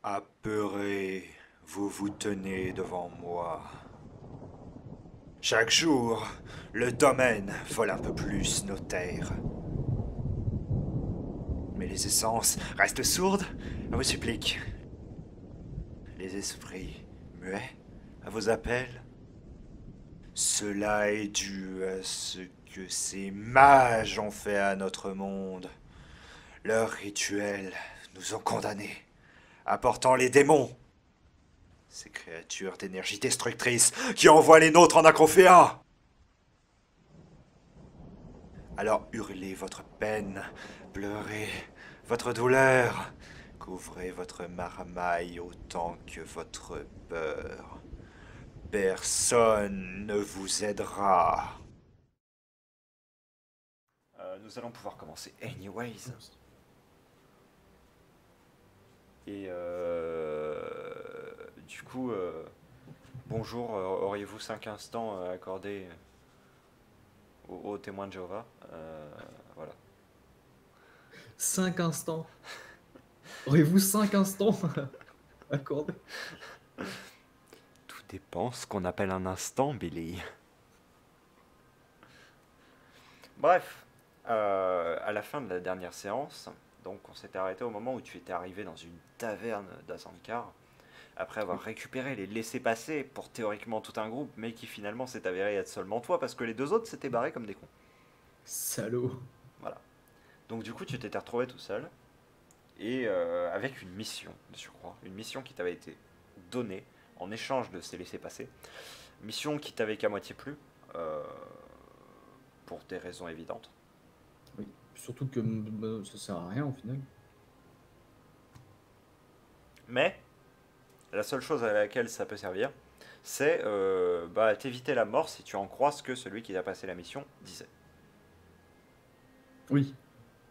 Apeuré, vous vous tenez devant moi. Chaque jour, le domaine vole un peu plus nos terres. Mais les essences restent sourdes à vos suppliques. Les esprits muets à vos appels. Cela est dû à ce que ces mages ont fait à notre monde. Leurs rituels nous ont condamnés, apportant les démons. Ces créatures d'énergie destructrice qui envoient les nôtres en acrophéa. Alors hurlez votre peine, pleurez votre douleur, couvrez votre marmaille autant que votre peur. Personne ne vous aidera. Nous allons pouvoir commencer anyways. Et du coup, bonjour, auriez-vous 5 instants accordés aux témoins de Jéhovah? Voilà. 5 instants. Aurez-vous 5 instants accordés? Tout dépend ce qu'on appelle un instant, Billy. Bref, à la fin de la dernière séance, donc on s'était arrêté au moment où tu étais arrivé dans une taverne d'Azankar, après avoir récupéré les laissés-passer pour théoriquement tout un groupe, mais qui finalement s'est avéré être seulement toi, parce que les deux autres s'étaient barrés comme des cons. Salaud. Voilà. Donc du coup, tu t'étais retrouvé tout seul, et avec une mission, de surcroît, une mission qui t'avait été donnée en échange de ces laissés-passer, mission qui t'avait qu'à moitié plu, pour des raisons évidentes. Oui. Surtout que ça sert à rien au final. Mais la seule chose à laquelle ça peut servir, c'est t'éviter la mort si tu en crois ce que celui qui t'a passé la mission disait. Oui.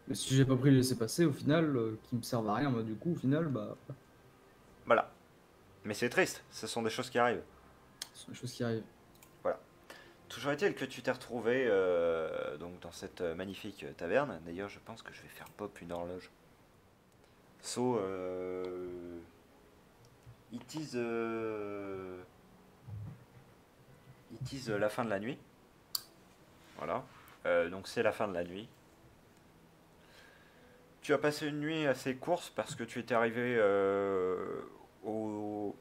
Mais si j'ai pas pris les laisser-passer au final, qui me servent à rien, moi du coup au final, bah, Voilà. Mais c'est triste, ce sont des choses qui arrivent. ce sont des choses qui arrivent. Voilà. Toujours est-il que tu t'es retrouvé donc dans cette magnifique taverne. D'ailleurs, je pense que je vais faire pop une horloge. So, it is, la fin de la nuit. Voilà. Donc c'est la fin de la nuit. Tu as passé une nuit assez courte parce que tu étais arrivé au,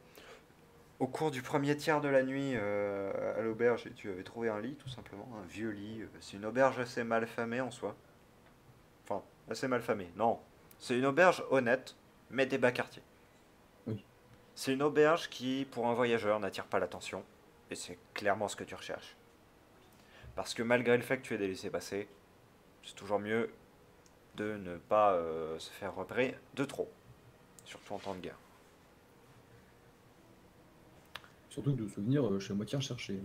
au cours du premier tiers de la nuit à l'auberge et tu avais trouvé un lit tout simplement, un vieux lit. C'est une auberge assez mal famée en soi. Enfin, assez mal famée, non. C'est une auberge honnête, mais des bas quartiers. Oui. C'est une auberge qui, pour un voyageur, n'attire pas l'attention. Et c'est clairement ce que tu recherches. Parce que malgré le fait que tu aies des laissés-passer, c'est toujours mieux de ne pas se faire repérer de trop. Surtout en temps de guerre. Surtout que de souvenirs, je suis à moitié recherché.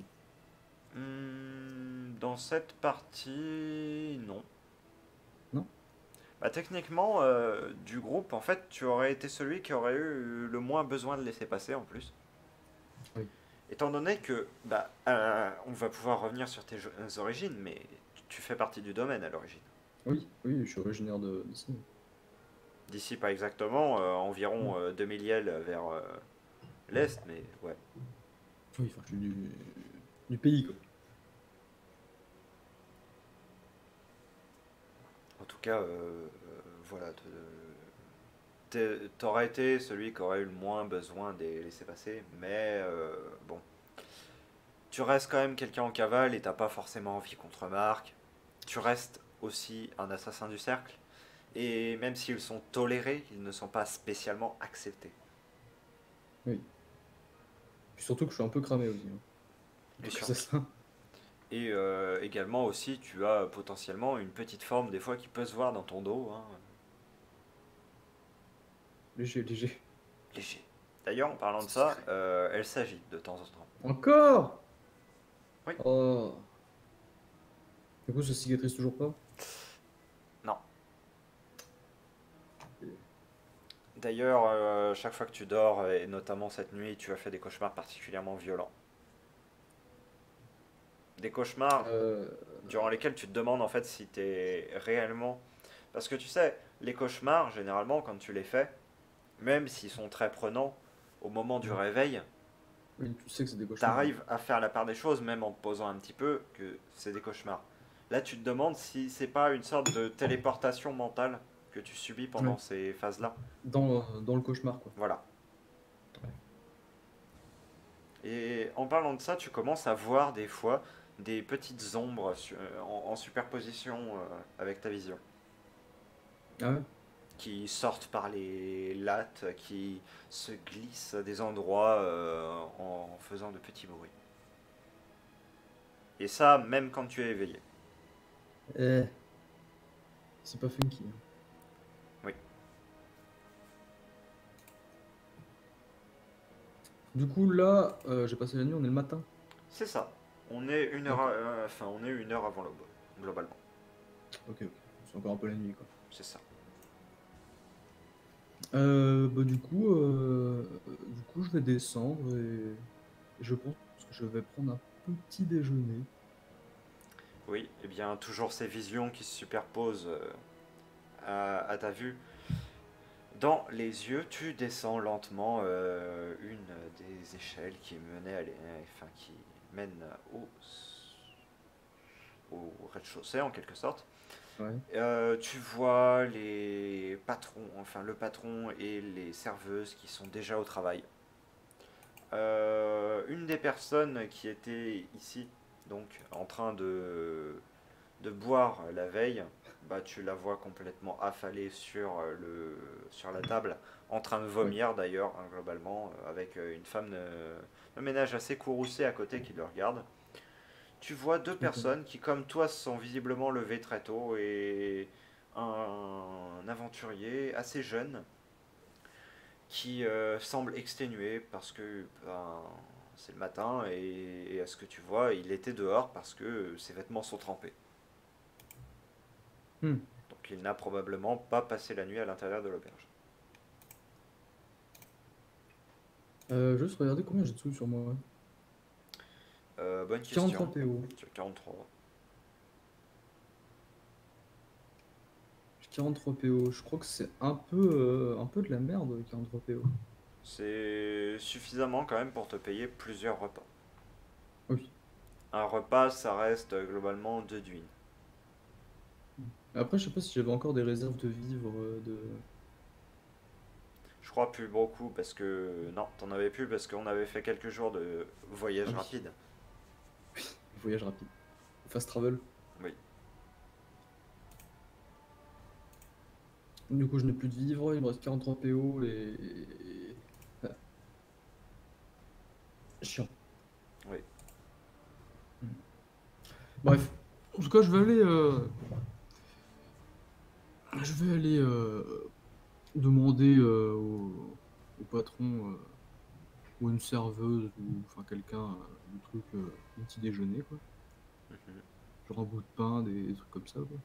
Dans cette partie, non. Non? Bah, techniquement, du groupe, en fait, tu aurais été celui qui aurait eu le moins besoin de laisser passer en plus. Oui. Étant donné que, on va pouvoir revenir sur tes origines, mais tu fais partie du domaine à l'origine. Oui, oui, je suis originaire d'ici. D'ici, pas exactement, environ Non. 2000 yels vers l'est, mais ouais. Oui, enfin, je suis du pays quoi. En tout cas, voilà. T'aurais été celui qui aurait eu le moins besoin des laissés-passer, mais bon. Tu restes quand même quelqu'un en cavale et t'as pas forcément envie qu'on te remarque. Tu restes aussi un assassin du cercle, et même s'ils sont tolérés, ils ne sont pas spécialement acceptés. Oui. Puis surtout que je suis un peu cramé aussi, hein. En Et, tout cas, c'est ça. et également aussi, tu as potentiellement une petite forme des fois qui peut se voir dans ton dos, hein, Léger, léger. léger. D'ailleurs, en parlant de C'est ça, secret. elle s'agite de temps en temps. Encore? Oui. Oh. Du coup, ça cicatrise toujours pas? Non. D'ailleurs, chaque fois que tu dors, et notamment cette nuit, tu as fait des cauchemars particulièrement violents. Des cauchemars Euh, durant lesquels tu te demandes en fait si t'es réellement... Parce que tu sais, les cauchemars, généralement, quand tu les fais, même s'ils sont très prenants, au moment du Ouais. réveil, Oui, tu sais que c'est des cauchemars. t'arrives à faire la part des choses, même en te posant un petit peu, que c'est des cauchemars. Là, tu te demandes si c'est pas une sorte de téléportation mentale que tu subis pendant Ouais. ces phases-là. Dans le cauchemar, quoi. Voilà. Ouais. Et en parlant de ça, tu commences à voir des fois des petites ombres en superposition avec ta vision, Ah ouais? qui sortent par les lattes, qui se glissent à des endroits en faisant de petits bruits. Et ça, même quand tu es éveillé. Eh, c'est pas funky, hein. Oui, Du coup, là, j'ai passé la nuit, on est le matin. c'est ça. On est une heure, D'accord. enfin, on est une heure avant l'aube, globalement. Ok, ok. C'est encore un peu la nuit, quoi. C'est ça. Bah, du coup, je vais descendre et je pense que je vais prendre un petit déjeuner. Oui, et bien toujours ces visions qui se superposent à ta vue. Dans les yeux, tu descends lentement une des échelles qui menait enfin, qui mène au rez-de-chaussée en quelque sorte. Ouais. Tu vois les patrons, enfin le patron et les serveuses qui sont déjà au travail. Une des personnes qui était ici, donc en train de boire la veille, bah, tu la vois complètement affalée sur la table, en train de Ouais. vomir d'ailleurs, hein, globalement, avec une femme de ménage assez courroucée à côté qui le regarde. Tu vois deux Tu m'étonnes. personnes qui, comme toi, se sont visiblement levées très tôt et un aventurier assez jeune qui semble exténué parce que ben, c'est le matin et à ce que tu vois, il était dehors parce que ses vêtements sont trempés. Hmm. Donc il n'a probablement pas passé la nuit à l'intérieur de l'auberge. Juste regarder combien j'ai de sous sur moi. Bonne J'ai question. 43 PO. Tu as 43. J'ai 43 PO. Je crois que c'est un peu de la merde, 43 PO. C'est suffisamment quand même pour te payer plusieurs repas. Oui. Un repas, ça reste globalement 2 d'huile. Après, je sais pas si j'avais encore des réserves de vivres, Je crois plus beaucoup parce que... Non, t'en avais plus parce qu'on avait fait quelques jours de Ah voyage oui, rapide. voyage rapide. Fast travel. Oui. Du coup, je n'ai plus de vivres, il me reste 43 PO Ah, chiant. Oui. Bref. En tout cas, je vais aller demander au patron ou à une serveuse ou enfin quelqu'un le truc, mon petit déjeuner, quoi. Mhm. Genre un bout de pain, des trucs comme ça, quoi.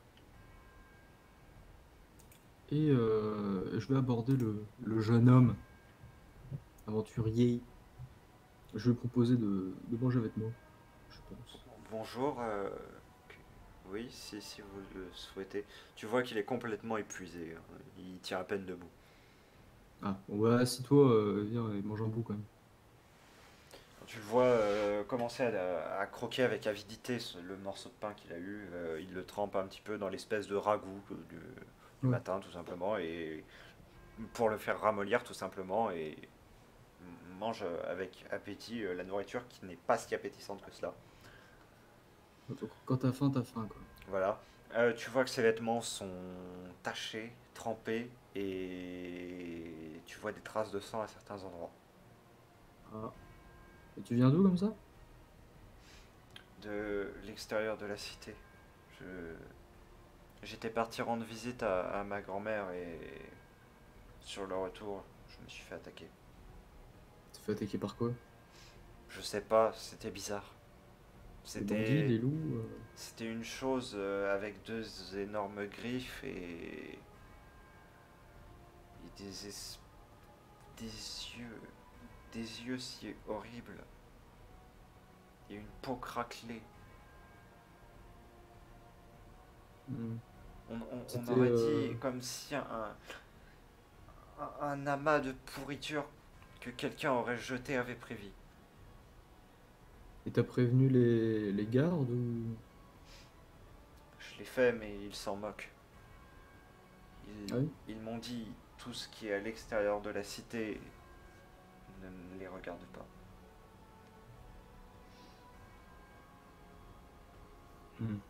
Et je vais aborder le jeune homme aventurier. Je vais lui proposer de manger avec moi, je pense. Bonjour. Oui, si vous le souhaitez. Tu vois qu'il est complètement épuisé, hein. Il tient à peine debout. Ah, bon, bah, assis-toi, viens et mange un bout quand même. Tu le vois commencer à croquer avec avidité le morceau de pain qu'il a eu. Il le trempe un petit peu dans l'espèce de ragoût du Ouais. matin, tout simplement, et pour le faire ramollir, tout simplement, et mange avec appétit la nourriture qui n'est pas si appétissante que cela. Quand t'as faim, quoi. Voilà. Tu vois que ses vêtements sont tachés, trempés, et tu vois des traces de sang à certains endroits. Ah. Et tu viens d'où comme ça? De l'extérieur de la cité. Je... J'étais parti rendre visite à ma grand-mère et sur le retour, je me suis fait attaquer. T'es fait attaquer par quoi? Je sais pas, c'était bizarre. Des bandits, C'était des loups? c'était une chose avec deux énormes griffes et des yeux des yeux si horribles et une peau craquelée. Hmm. On C'était aurait dit comme si un amas de pourriture que quelqu'un aurait jeté à Véprévy. Et t'as prévenu les gardes ou... Je l'ai fait, mais ils s'en moquent. Ah oui? Ils m'ont dit tout ce qui est à l'extérieur de la cité ne les regarde pas.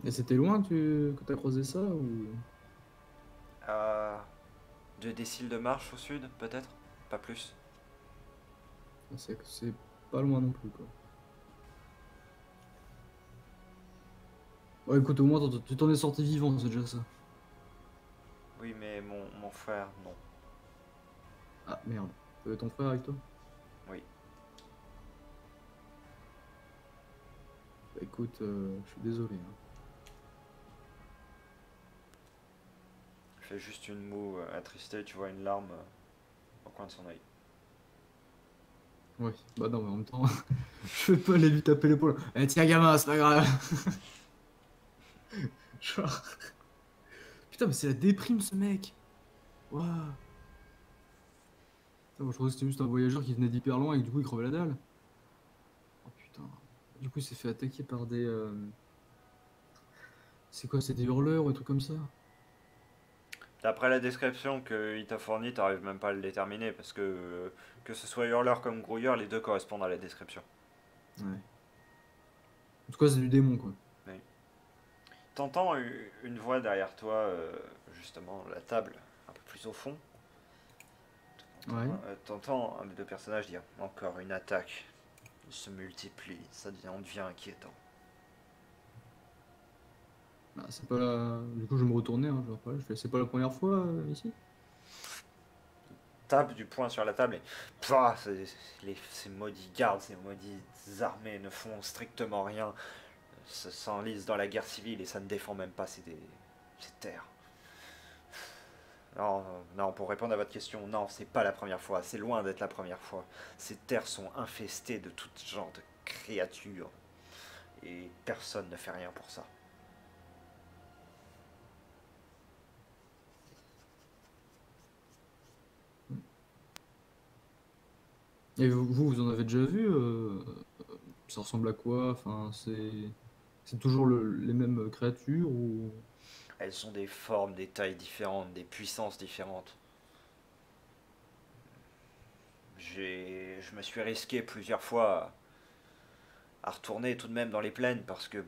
Et c'était loin que t'as croisé ça ou... À 2 déciles de marche au sud, peut-être. Pas plus. C'est pas loin non plus, quoi. Bon, écoute, au moins tu t'en es sorti vivant, c'est déjà ça. Oui, mais mon frère, non. Ah merde, t'avais ton frère avec toi? Oui. Bah écoute, je suis désolé, hein. Il fait juste une moue attristée, tu vois une larme au coin de son œil. Ouais, bah non, mais en même temps, je vais pas aller lui taper l'épaule. Eh tiens, gamin, c'est pas grave. Genre... Putain, mais c'est la déprime, ce mec. Waouh. Putain, moi, je croyais que c'était juste un voyageur qui venait d'hyper loin et que du coup, il crevait la dalle. Oh putain. Du coup, il s'est fait attaquer par des... C'est quoi, c'est des hurleurs ou des trucs comme ça? D'après la description qu'il t'a fournie, t'arrives même pas à le déterminer parce que ce soit hurleur comme grouilleur, les deux correspondent à la description. Ouais. En tout cas, c'est du démon, quoi. Oui. T'entends une voix derrière toi, justement, la table, un peu plus au fond. Ouais. T'entends un des deux personnages dire encore une attaque. Il se multiplie, on devient inquiétant. Bah, c'est pas la... Du coup, je vais me retourner, hein, je vais reparler. Je fais, c'est pas la première fois ici? Tape du poing sur la table et pah, ces maudits gardes, ces maudits armées ne font strictement rien, s'enlisent dans la guerre civile et ça ne défend même pas ces terres. Non, non, pour répondre à votre question, non, c'est pas la première fois, c'est loin d'être la première fois. Ces terres sont infestées de tout genre de créatures et personne ne fait rien pour ça. Et vous en avez déjà vu ça ressemble à quoi? Enfin, c'est toujours les mêmes créatures ou... Elles ont des formes, des tailles différentes, des puissances différentes. Je me suis risqué plusieurs fois à retourner tout de même dans les plaines parce que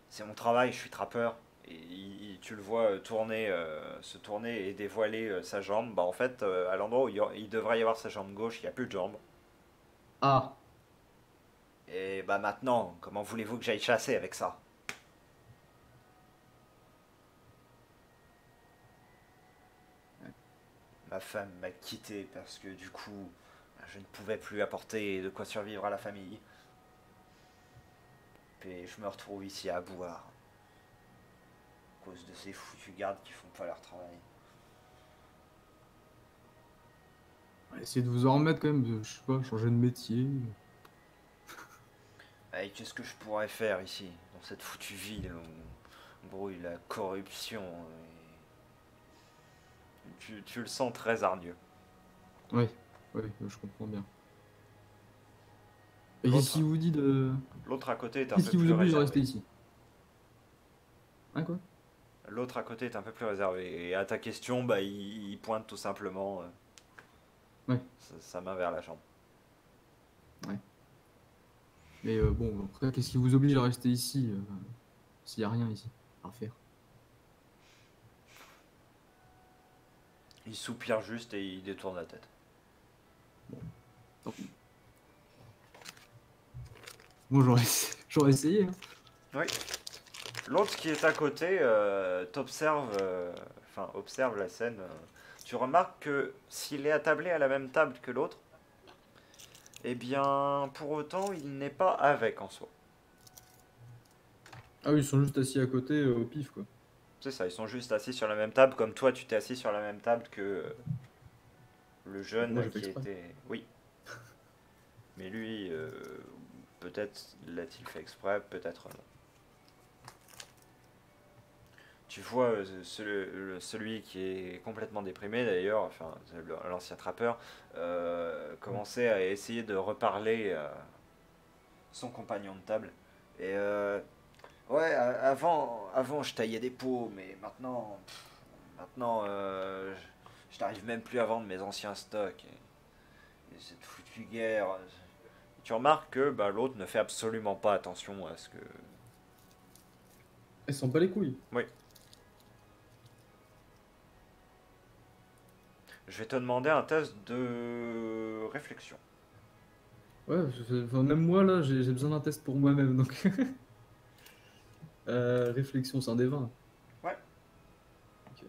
c'est mon travail, je suis trappeur. Et tu le vois se tourner et dévoiler sa jambe. Bah en fait, à l'endroit où il devrait y avoir sa jambe gauche, il n'y a plus de jambe. Ah! Et bah maintenant, comment voulez-vous que j'aille chasser avec ça? Ma femme m'a quitté parce que du coup, je ne pouvais plus apporter de quoi survivre à la famille. Et je me retrouve ici à boire à cause de ces foutus gardes qui font pas leur travail. Essayez de vous en remettre quand même, je sais pas, changer de métier. Et qu'est-ce que je pourrais faire ici, dans cette foutue ville où grouille la corruption tu le sens très hargneux. Ouais, ouais, je comprends bien. Et qu'est-ce L'autre, qui vous dit de... l'autre à côté est un Qu'est-ce peu qui vous plus oblige à rester réservé. ici? Hein, quoi? L'autre à côté est un peu plus réservé. Et à ta question, bah, il pointe tout simplement Ouais, sa main vers la chambre. ouais. Mais bon, après, qu'est-ce qui vous oblige à rester ici s'il y a rien ici à refaire? Il soupire juste et il détourne la tête. Bon, tant pis. Bon, j'aurais j'aurais essayé, hein. Oui. L'autre qui est à côté t'observe, observe la scène. Tu remarques que s'il est attablé à la même table que l'autre, eh bien, pour autant, il n'est pas avec en soi. Ah oui, ils sont juste assis à côté au pif, quoi. C'est ça, ils sont juste assis sur la même table, comme toi, tu t'es assis sur la même table que le Bah, moi, jeune j'ai fait qui exprès. était... Oui, mais lui, peut-être l'a-t-il fait exprès, peut-être non. Tu vois celui qui est complètement déprimé d'ailleurs, enfin l'ancien trappeur, Ouais. commencer à essayer de reparler son compagnon de table. Et ouais, avant je taillais des pots, mais maintenant je n'arrive même plus à vendre mes anciens stocks. Et cette foutue guerre. Tu remarques que bah, l'autre ne fait absolument pas attention à ce que. Elle s'en bat les couilles. Oui, je vais te demander un test de réflexion. Ouais, enfin, même moi là, j'ai besoin d'un test pour moi-même, donc réflexion, c'est un des 20. Ouais, Ok.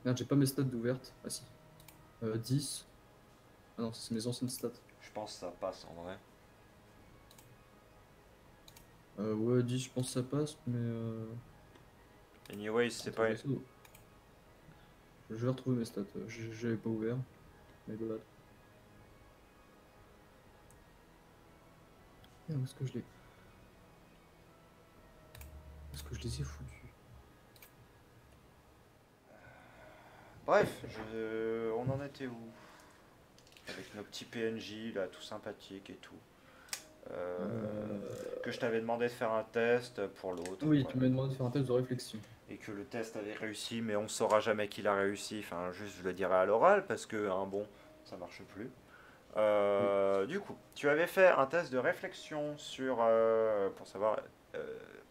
Merde, j'ai pas mes stats d'ouverte. Ah si. 10. Ah non, ça, c'est mes anciennes stats. je pense que ça passe en vrai. Ouais, 10, je pense que ça passe, mais Anyway, c'est pas. attendez, je vais retrouver mes stats. J'avais pas ouvert. My bad. Où est-ce que je les... Où est-ce que je les ai foutus? Bref, on en était où? Avec nos petits PNJ là, tout sympathiques et tout. Euh, Que je t'avais demandé de faire un test pour l'autre, Oui, tu voilà. m'as demandé de faire un test de réflexion. Et que le test avait réussi, mais on saura jamais qu'il a réussi. Enfin, juste je le dirai à l'oral parce que un bon, ça marche plus. Oui. Du coup, tu avais fait un test de réflexion sur pour savoir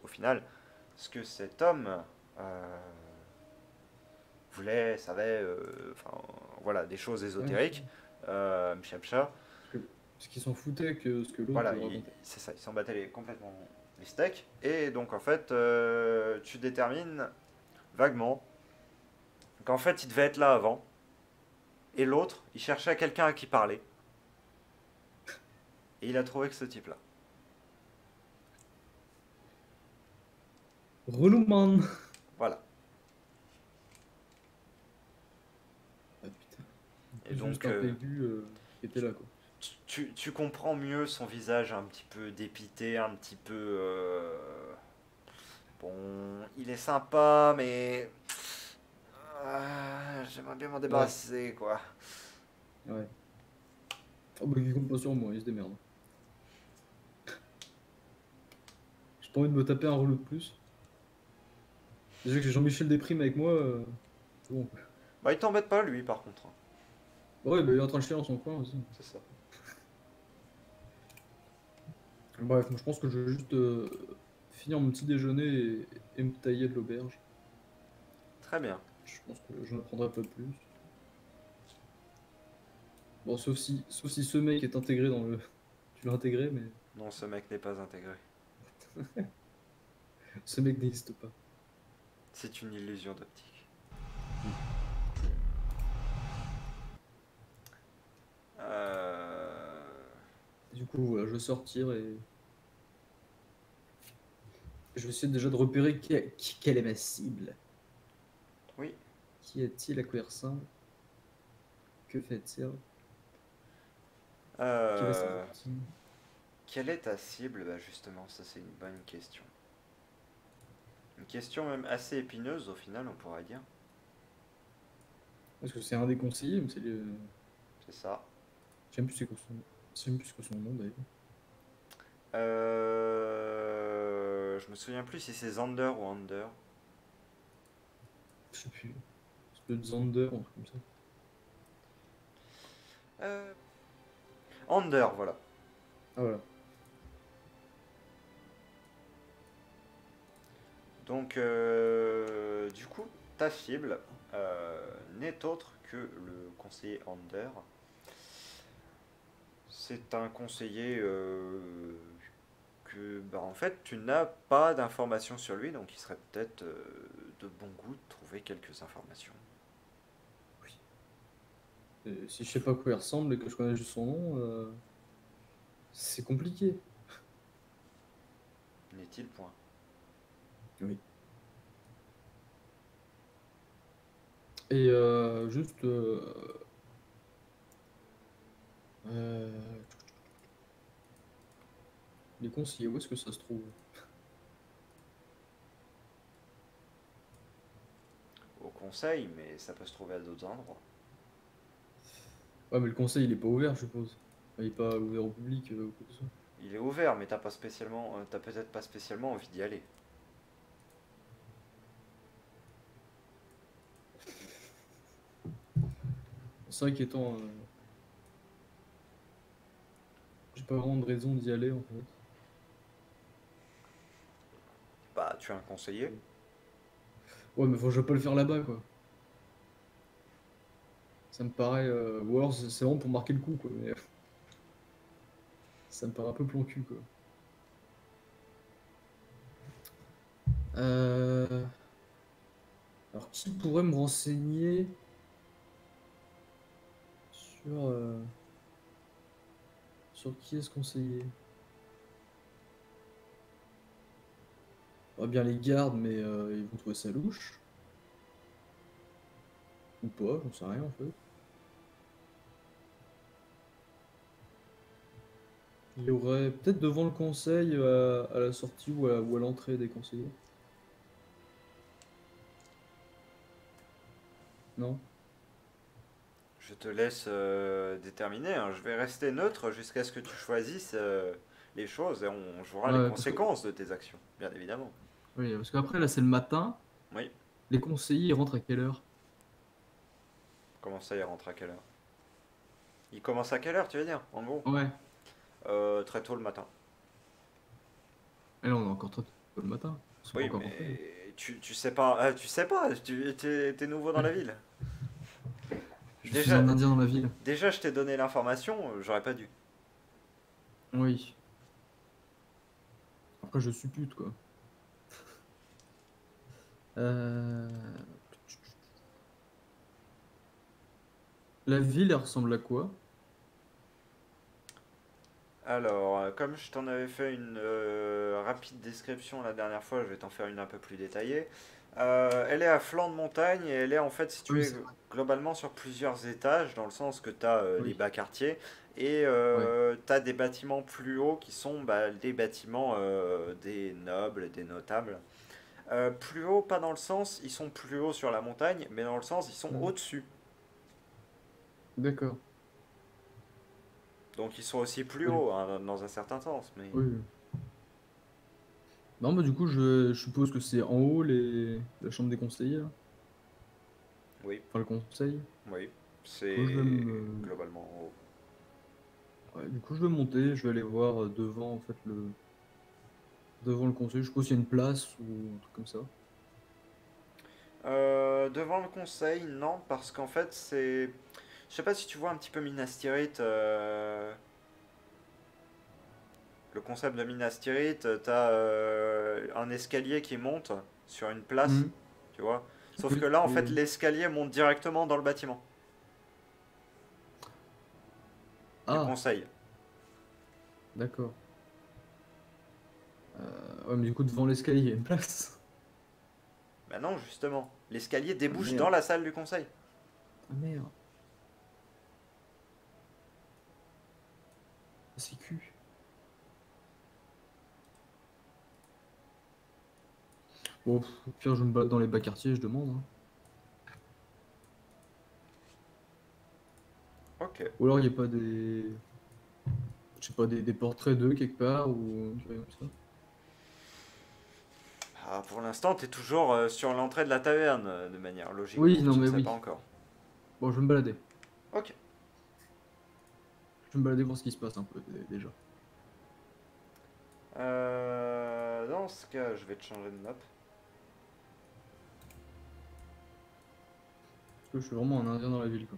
au final ce que cet homme euh, voulait, savait, enfin voilà, des choses Ouais, ésotériques. Mchemcha, parce qu'ils s'en foutaient que ce que l'autre voilà, racontait. c'est ça, il s'en battait complètement les steaks. Et donc en fait, tu détermines vaguement qu'en fait il devait être là avant. Et l'autre, il cherchait quelqu'un à qui parler. Et il a trouvé que ce type-là. Relou, man! Voilà. Ah putain. En Et plus, donc, juste un PQ qui était là, quoi. tu comprends mieux son visage un petit peu dépité, un petit peu. Bon, il est sympa, mais. J'aimerais bien m'en Ouais, débarrasser, quoi. ouais. Oh bah, il compte pas sur moi, il se démerde. J'ai pas envie de me taper un relou de plus. Déjà que j'ai Jean-Michel Déprime avec moi, c'est bon, quoi. Bah, il t'embête pas, lui, par contre, hein. Bah ouais, bah, il est en train de chier dans son coin aussi. C'est ça. Bref, moi, je pense que je vais juste finir mon petit déjeuner et me tailler de l'auberge. Très bien. Je pense que je n'en prendrai pas plus. Bon, sauf si ce mec est intégré dans le. Tu l'as intégré, mais Non, ce mec n'est pas intégré. ce mec n'existe pas. C'est une illusion d'optique. Oui. Euh... Du coup, voilà, je vais sortir et je vais essayer déjà de repérer quelle est ma cible. Oui. Qui est-il, à quoi il ressemble? Que fait-il? Quelle est sa Euh... routine? Quelle est ta cible? Bah, justement, ça, c'est une bonne question. Une question même assez épineuse, au final, on pourrait dire. Est-ce que c'est un des conseillers ou c'est le. C'est ça. Je sais même plus c'est quoi son nom. Je sais même plus c'est quoi son nom d'ailleurs. Je me souviens plus si c'est Zander ou Under. Je sais plus. C'est peut-être Zander, un truc comme ça. Euh, Under, voilà. Ah voilà. Donc, du coup, ta cible n'est autre que le conseiller Under. C'est un conseiller que, bah, en fait, tu n'as pas d'informations sur lui, donc il serait peut-être de bon goût de trouver quelques informations. Oui. Si je sais pas à quoi il ressemble et que je connais juste son nom, c'est compliqué. N'est-il point? Oui. Et juste. Euh, les conseillers, où est-ce que ça se trouve? conseil, mais ça peut se trouver à d'autres endroits. Ouais, mais le conseil, il est pas ouvert, je suppose. Enfin, il est pas ouvert au public ou quoi que ce soit. Il est ouvert, mais t'as pas spécialement, t'as peut-être pas spécialement envie d'y aller. C'est inquiétant. J'ai pas vraiment de raison d'y aller, en fait. Bah, tu es un conseiller. Ouais, mais faut je vais pas le faire là-bas, quoi. Ça me paraît. Ou alors, c'est vraiment pour marquer le coup, quoi. Mais ça me paraît un peu plan cul, quoi. Euh... Alors, qui pourrait me renseigner sur, sur qui est-ce conseiller? On va bien les gardes, mais ils vont trouver ça louche. Ou pas, j'en sais rien, en fait. Il y aurait peut-être devant le conseil, à la sortie ou à l'entrée des conseillers. Non? Je te laisse déterminer, hein. Je vais rester neutre jusqu'à ce que tu choisisses les choses et on jouera les Ouais, parce que, conséquences de tes actions, bien évidemment. oui, parce qu'après, là, c'est le matin. Oui. Les conseillers, ils rentrent à quelle heure? Comment ça, il rentre à quelle heure? Il commence à quelle heure, tu veux dire, en gros? Ouais. Très tôt le matin. Et là, on est encore très tôt le matin. C'est pas Oui, encore rentré. mais tu sais pas, tu sais pas, t'es nouveau dans la ville. Je suis Déjà, un Indien dans la ville. déjà, je t'ai donné l'information, j'aurais pas dû. Oui. Après, je suppute, quoi. Euh, La ville, elle ressemble à quoi? Alors, comme je t'en avais fait une rapide description la dernière fois, je vais t'en faire une un peu plus détaillée. Elle est à flanc de montagne et elle est en fait Oui, située c'est vrai. globalement sur plusieurs étages, dans le sens que tu as les Oui. bas quartiers et Ouais. tu as des bâtiments plus hauts qui sont bah, des bâtiments des nobles, des notables. Plus haut, pas dans le sens ils sont plus hauts sur la montagne, mais dans le sens ils sont Mhm. au-dessus. D'accord. Donc ils sont aussi plus Oui. hauts hein, dans un certain sens. Mais Oui. Non, bah du coup, je suppose que c'est en haut la chambre des conseillers, là. oui, Enfin, le conseil. oui, Du coup, je vais c'est me... globalement en haut. ouais, du coup, je vais monter, je vais aller voir devant, en fait, devant le conseil. Je suppose qu'il y a une place ou un truc comme ça. Devant le conseil, non, parce qu'en fait, c'est. Je sais pas si tu vois un petit peu Minas Tirith. Le concept de Minas Tirith, t'as un escalier qui monte sur une place, Mhm. tu vois. Sauf que Oui, là, en oui, fait, oui. l'escalier monte directement dans le bâtiment du Ah, conseil. d'accord. Ouais, mais du coup, devant l'escalier, il y a une place. Bah non, justement. L'escalier Ah débouche dans merde. la salle du conseil. Ah merde. Ah, c'est cul. Bon, au pire, je me balade dans les bas quartiers, je demande, hein. Ok. Ou alors, il n'y a pas des... Je sais pas, des portraits d'eux quelque part ou un truc comme ça. Ah, pour l'instant, t'es toujours sur l'entrée de la taverne, de manière logique, Oui, donc non, tu ne mais sais pas oui. encore. Bon, je vais me balader. Ok. Je vais me balader voir ce qui se passe un peu déjà. Dans ce cas, je vais te changer de map. Parce que je suis vraiment un indien dans la ville, quoi.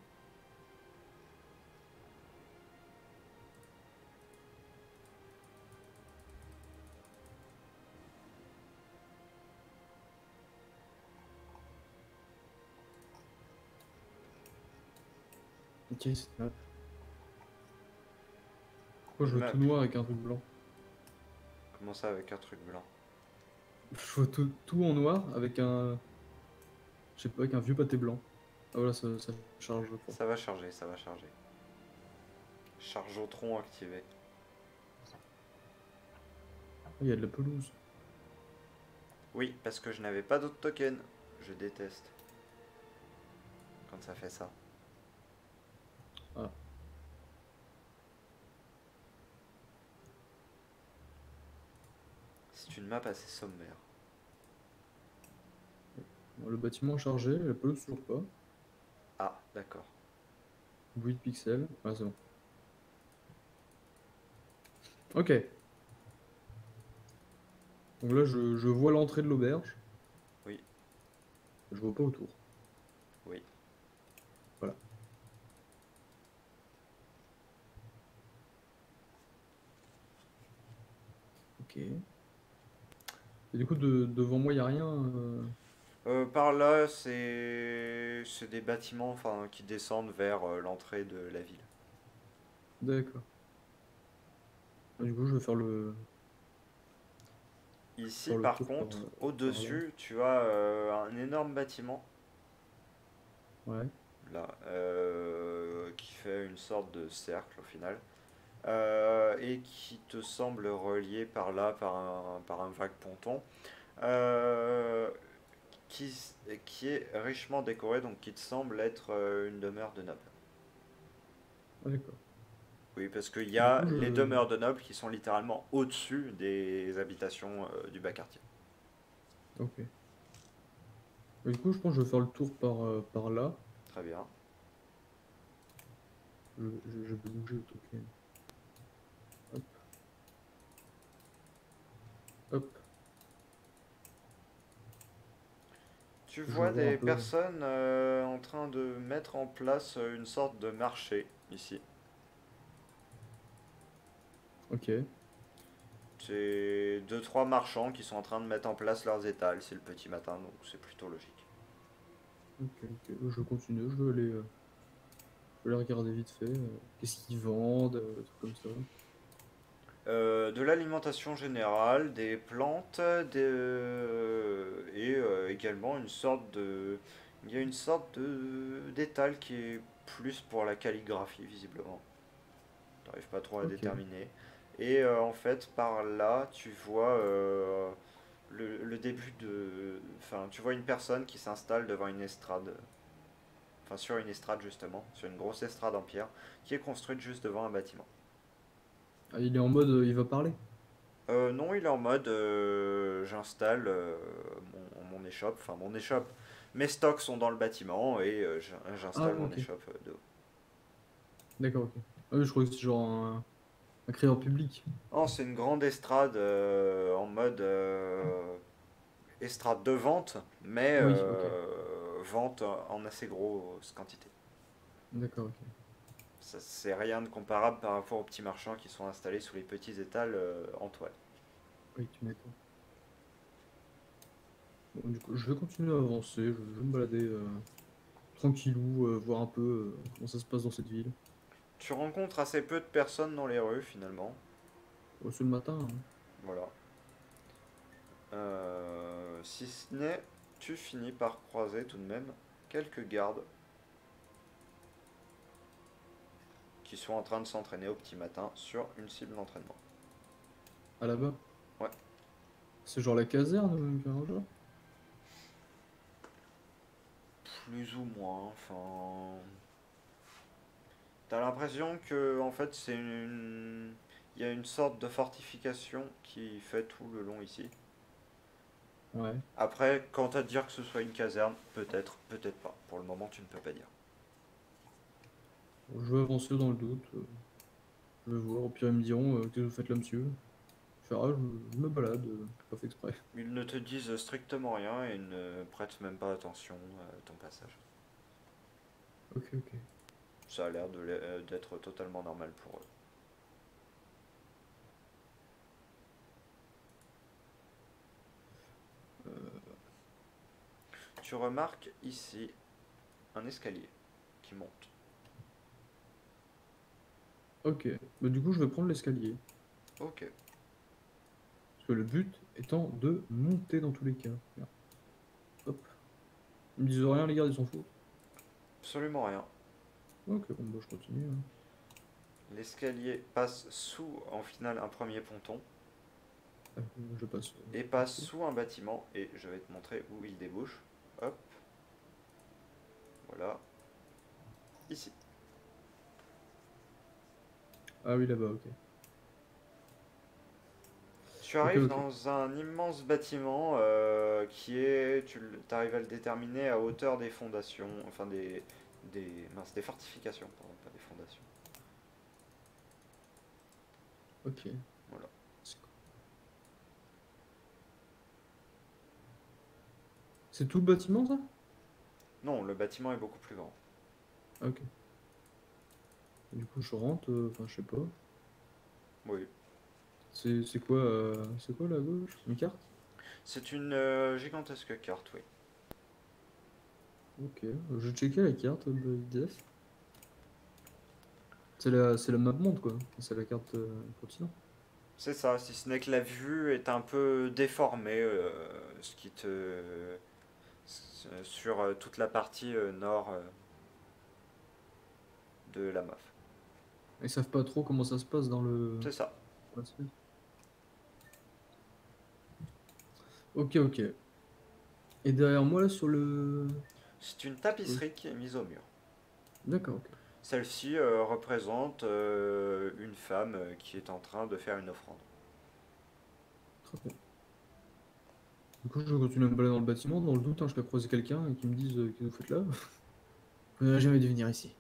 Ok, cette map. Pourquoi je Une vois tout map. noir avec un truc blanc? Comment ça avec un truc blanc? Je vois tout en noir avec un... Je sais pas, avec un vieux pâté blanc. Ah voilà, ça charge, je crois. Ça va charger, ça va charger. Chargeotron activé. Ah, il y a de la pelouse. Oui, parce que je n'avais pas d'autres tokens. Je déteste. quand ça fait ça. Ah, C'est une map assez sommaire. bon, le bâtiment est chargé, la pelouse toujours pas. Ah, d'accord. Bruit de pixels. Ah, c'est bon. Ok. Donc là, je vois l'entrée de l'auberge. Oui, Je vois pas autour. oui. Voilà. Ok. Et du coup, devant moi, il a rien. Par là, c'est des bâtiments enfin, qui descendent vers l'entrée de la ville. D'accord. Du coup, je vais Ici, faire le par tour contre, par là. au-dessus, tu as un énorme bâtiment, Ouais. là, qui fait une sorte de cercle au final, et qui te semble relié par là par un vague ponton, euh, qui, qui est richement décoré, donc qui te semble être une demeure de nobles. Ah, d'accord. Oui, parce qu'il y Du a coup, les demeures de nobles qui sont littéralement au-dessus des habitations du bas quartier. Ok. Du coup, je pense que je vais faire le tour par là. Très bien. Je vais bouger le token. Hop, hop. Tu Je vais vois voir un des peu. personnes en train de mettre en place une sorte de marché ici. Ok. C'est deux, trois marchands qui sont en train de mettre en place leurs étals. C'est le petit matin, donc c'est plutôt logique. Ok, ok. Je continue. Je vais aller regarder vite fait. Qu'est-ce qu'ils vendent, des trucs comme ça. De l'alimentation générale, des plantes, et également une sorte de... Il y a une sorte de d'étal qui est plus pour la calligraphie, visiblement. T'arrives pas trop à Ok. déterminer. Et en fait, par là, tu vois le début de... Enfin, tu vois une personne qui s'installe devant une estrade. Enfin, sur une estrade, justement. Sur une grosse estrade en pierre, qui est construite juste devant un bâtiment. Ah, il est en mode, il va parler. Non, il est en mode j'installe mon échoppe, enfin mon échoppe. Mes stocks sont dans le bâtiment et Ah, j'installe mon ok. échoppe de haut. D'accord, ok. Ah oui, je crois que c'est genre un créateur public. Oh, c'est une grande estrade en mode estrade de vente, mais Oui, ok. vente en assez grosse quantité. D'accord, ok. Ça, c'est rien de comparable par rapport aux petits marchands qui sont installés sous les petits étals en toile. Oui, tu m'étonnes. Bon, du coup, je vais continuer à avancer. Je vais me balader tranquillou, voir un peu comment ça se passe dans cette ville. Tu rencontres assez peu de personnes dans les rues finalement. Oh, c'est le matin, hein. Voilà. Si ce n'est, tu finis par croiser tout de même quelques gardes qui sont en train de s'entraîner au petit matin sur une cible d'entraînement. Ah, là-bas. Ouais, C'est genre la caserne, un genre? plus ou moins. Enfin, t'as l'impression que en fait c'est une, il y a une sorte de fortification qui fait tout le long ici. Ouais. Après, quant à dire que ce soit une caserne, peut-être, peut-être pas. Pour le moment, tu ne peux pas dire. Bon, je vais avancer dans le doute. Je vais voir. Au pire, ils me diront, qu'est-ce que vous faites là, monsieur? Je fais, ah, je me balade, j'ai pas fait exprès. Ils ne te disent strictement rien et ne prêtent même pas attention à ton passage. Ok, ok. Ça a l'air d'être totalement normal pour eux. Euh, Tu remarques ici un escalier qui monte. ok. Bah, du coup, je vais prendre l'escalier. Ok, Parce que le but étant de monter dans tous les cas. Regarde. Hop. Ils me disent rien, les gars, ils s'en foutent. absolument rien. Ok, bon, bah, je continue, hein. L'escalier passe sous, en final, un premier ponton Je passe et en passe dessous. sous un bâtiment et je vais te montrer où il débouche. Hop, voilà. ici. Ah oui, là-bas, ok. Tu Ok, arrives ok. dans un immense bâtiment qui est, tu arrives à le déterminer à hauteur des fondations, enfin des fortifications, pardon, pas des fondations. Ok. Voilà. C'est tout le bâtiment, ça? Non, le bâtiment est beaucoup plus grand. Ah, ok. Du coup, je rentre, enfin, je sais pas. Oui. C'est quoi, la gauche? Une carte? C'est une gigantesque carte, oui. Ok. Je vais checker la carte de IDF. C'est la map monde, quoi. C'est la carte continent. C'est ça, si ce n'est que la vue est un peu déformée, ce qui te sur toute la partie nord de la MAF. Ils savent pas trop comment ça se passe dans le... C'est ça. dans la série. Ok, ok. Et derrière moi, là, sur le... C'est une tapisserie qui est mise au mur. D'accord, ok. Celle-ci représente une femme qui est en train de faire une offrande. Très bien. Du coup, je continue à me balader dans le bâtiment, dans le doute, hein, je vais croiser quelqu'un et qui me dise qu'est-ce que vous faites là. Vous n'aurez jamais dû venir ici.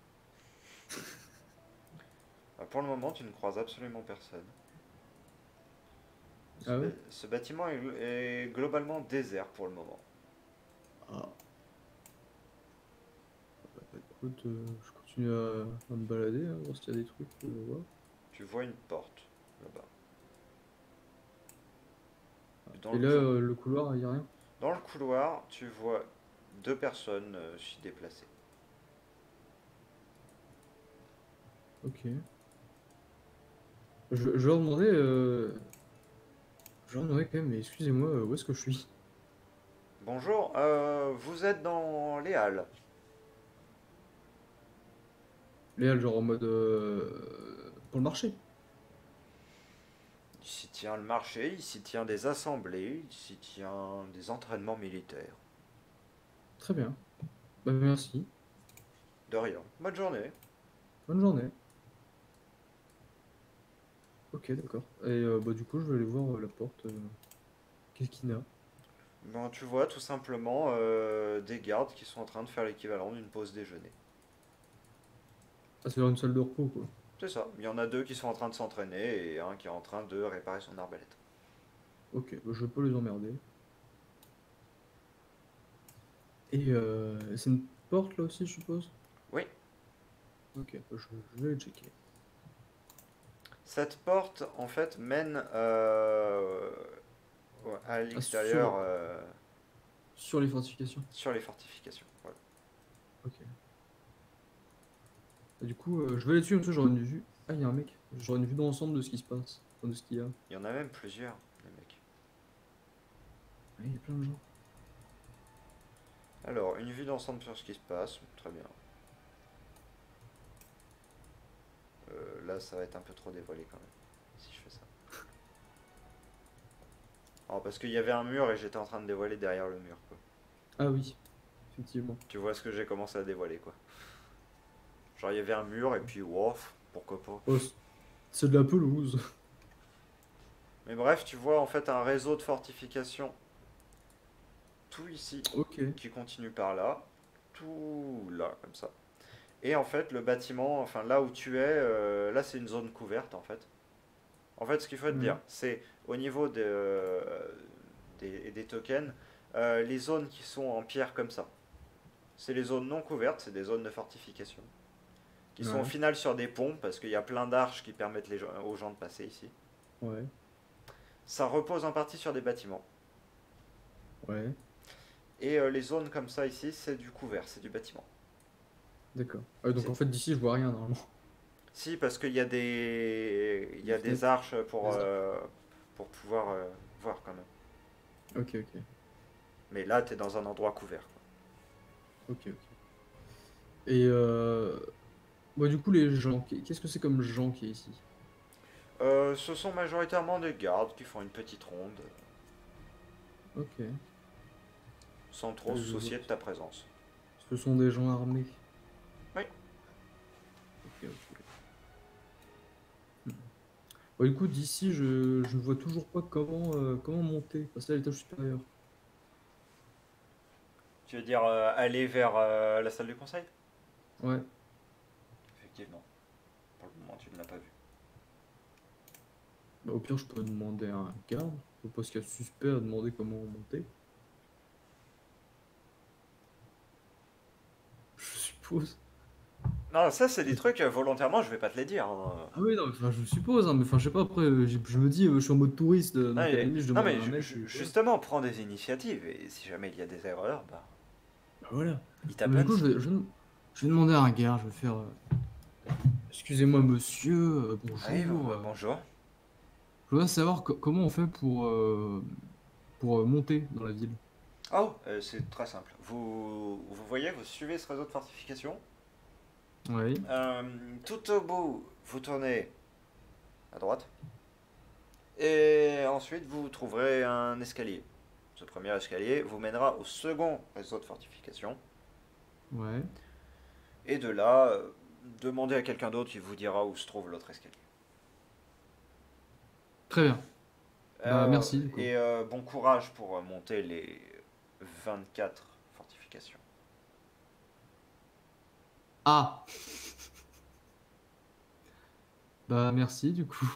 Pour le moment, tu ne croises absolument personne. Ah ouais? Ce bâtiment est globalement désert pour le moment. Ah. Écoute, je continue à me balader, hein, voir s'il y a des trucs. Voir. Tu vois une porte là-bas. Dans Et le, là, cou- le couloir, il n'y a rien? Dans le couloir, tu vois deux personnes s'y déplacer. Ok. Je leur demandais, quand même, mais excusez-moi, où est-ce que je suis? Bonjour, vous êtes dans les halles. Léal, genre en mode pour le marché. Ici tient le marché, ici tient des assemblées, ici tient des entraînements militaires. Très bien. Bah merci. De rien. Bonne journée. Bonne journée. Ok, d'accord. Et bah du coup, je vais aller voir la porte. Qu'est-ce qu'il y a? Ben, tu vois tout simplement des gardes qui sont en train de faire l'équivalent d'une pause déjeuner. Ah, c'est genre une salle de repos, quoi. C'est ça. Il y en a deux qui sont en train de s'entraîner et un qui est en train de réparer son arbalète. Ok, bah, je vais pas les emmerder. Et c'est une porte là aussi, je suppose? Oui, Ok, bah, je vais aller checker. cette porte en fait mène à Ah, l'extérieur sur les fortifications. sur les fortifications. Voilà. Ok. Et du coup, je vais là-dessus, comme ça j'aurai une vue. Ah, il y a un mec. J'aurai une vue d'ensemble de ce qui se passe. Enfin, de ce qu'il y a. Il y en a même plusieurs, les mecs. Ah, il y a plein de gens. Alors, une vue d'ensemble sur ce qui se passe, très bien. Là, ça va être un peu trop dévoilé quand même, si je fais ça. Alors, parce qu'il y avait un mur et j'étais en train de dévoiler derrière le mur, quoi. Ah oui, effectivement. Tu vois ce que j'ai commencé à dévoiler, quoi. Genre, il y avait un mur et puis, wow, pourquoi pas. Oh, c'est de la pelouse. Mais bref, tu vois en fait un réseau de fortifications tout ici Ok. qui continue par là, tout là, comme ça. Et en fait, le bâtiment, enfin là où tu es, là c'est une zone couverte en fait. En fait, ce qu'il faut te Ouais. dire, c'est au niveau des tokens, les zones qui sont en pierre comme ça, c'est les zones non couvertes, c'est des zones de fortification, qui sont au Ouais. final sur des ponts, parce qu'il y a plein d'arches qui permettent aux gens de passer ici. Ouais. Ça repose en partie sur des bâtiments. Ouais. Et les zones comme ça ici, c'est du couvert, c'est du bâtiment. D'accord. Ah, donc C'est- en fait, d'ici, je vois rien normalement. Si, parce qu'il y Des a des fenêtres, arches des arbres. pour pouvoir voir quand même. Ok, ok. Mais là, tu es dans un endroit couvert. Ok, ok. Et bah, du coup, les gens, qu'est-ce que c'est comme gens qui est ici? Ce sont majoritairement des gardes qui font une petite ronde Ok. sans trop se Je vois. soucier de ta présence. Ce sont des gens armés. Oui, ok. Bon, écoute, d'ici, je ne vois toujours pas comment monter, passer à l'étage supérieur. Tu veux dire aller vers la salle du conseil? Ouais. Effectivement. Pour le moment, tu ne l'as pas vu. Bah, au pire, je peux demander à un garde. Je sais pas ce qu'il y a de suspect à demander comment monter. Je suppose. Non, ça, c'est des trucs, volontairement, je vais pas te les dire, hein. Ah oui, non, mais, enfin, je suppose, hein, mais enfin, je sais pas, après, je me dis, je suis en mode touriste, Non, donc à la limite, je non, demande à mais un mec. Voilà. justement, prends des initiatives. Et si jamais il y a des erreurs, bah, Bah, voilà. il Bah, du coup, t'apuntent. je vais demander à un garde, je vais faire. Excusez-moi, monsieur, Oui, bonjour. bonjour. Je voudrais savoir comment on fait pour monter dans la ville. Oh, c'est très simple. Vous voyez, vous suivez ce réseau de fortification. Oui. Euh, Tout au bout, vous tournez à droite. Et ensuite, vous trouverez un escalier. Ce premier escalier vous mènera au second réseau de fortification. Ouais. Et de là, demandez à quelqu'un d'autre, il vous dira où se trouve l'autre escalier. Très bien. Bah, Euh, merci, du coup. et bon courage pour monter les 24 fortifications. Ah! Bah, merci, du coup.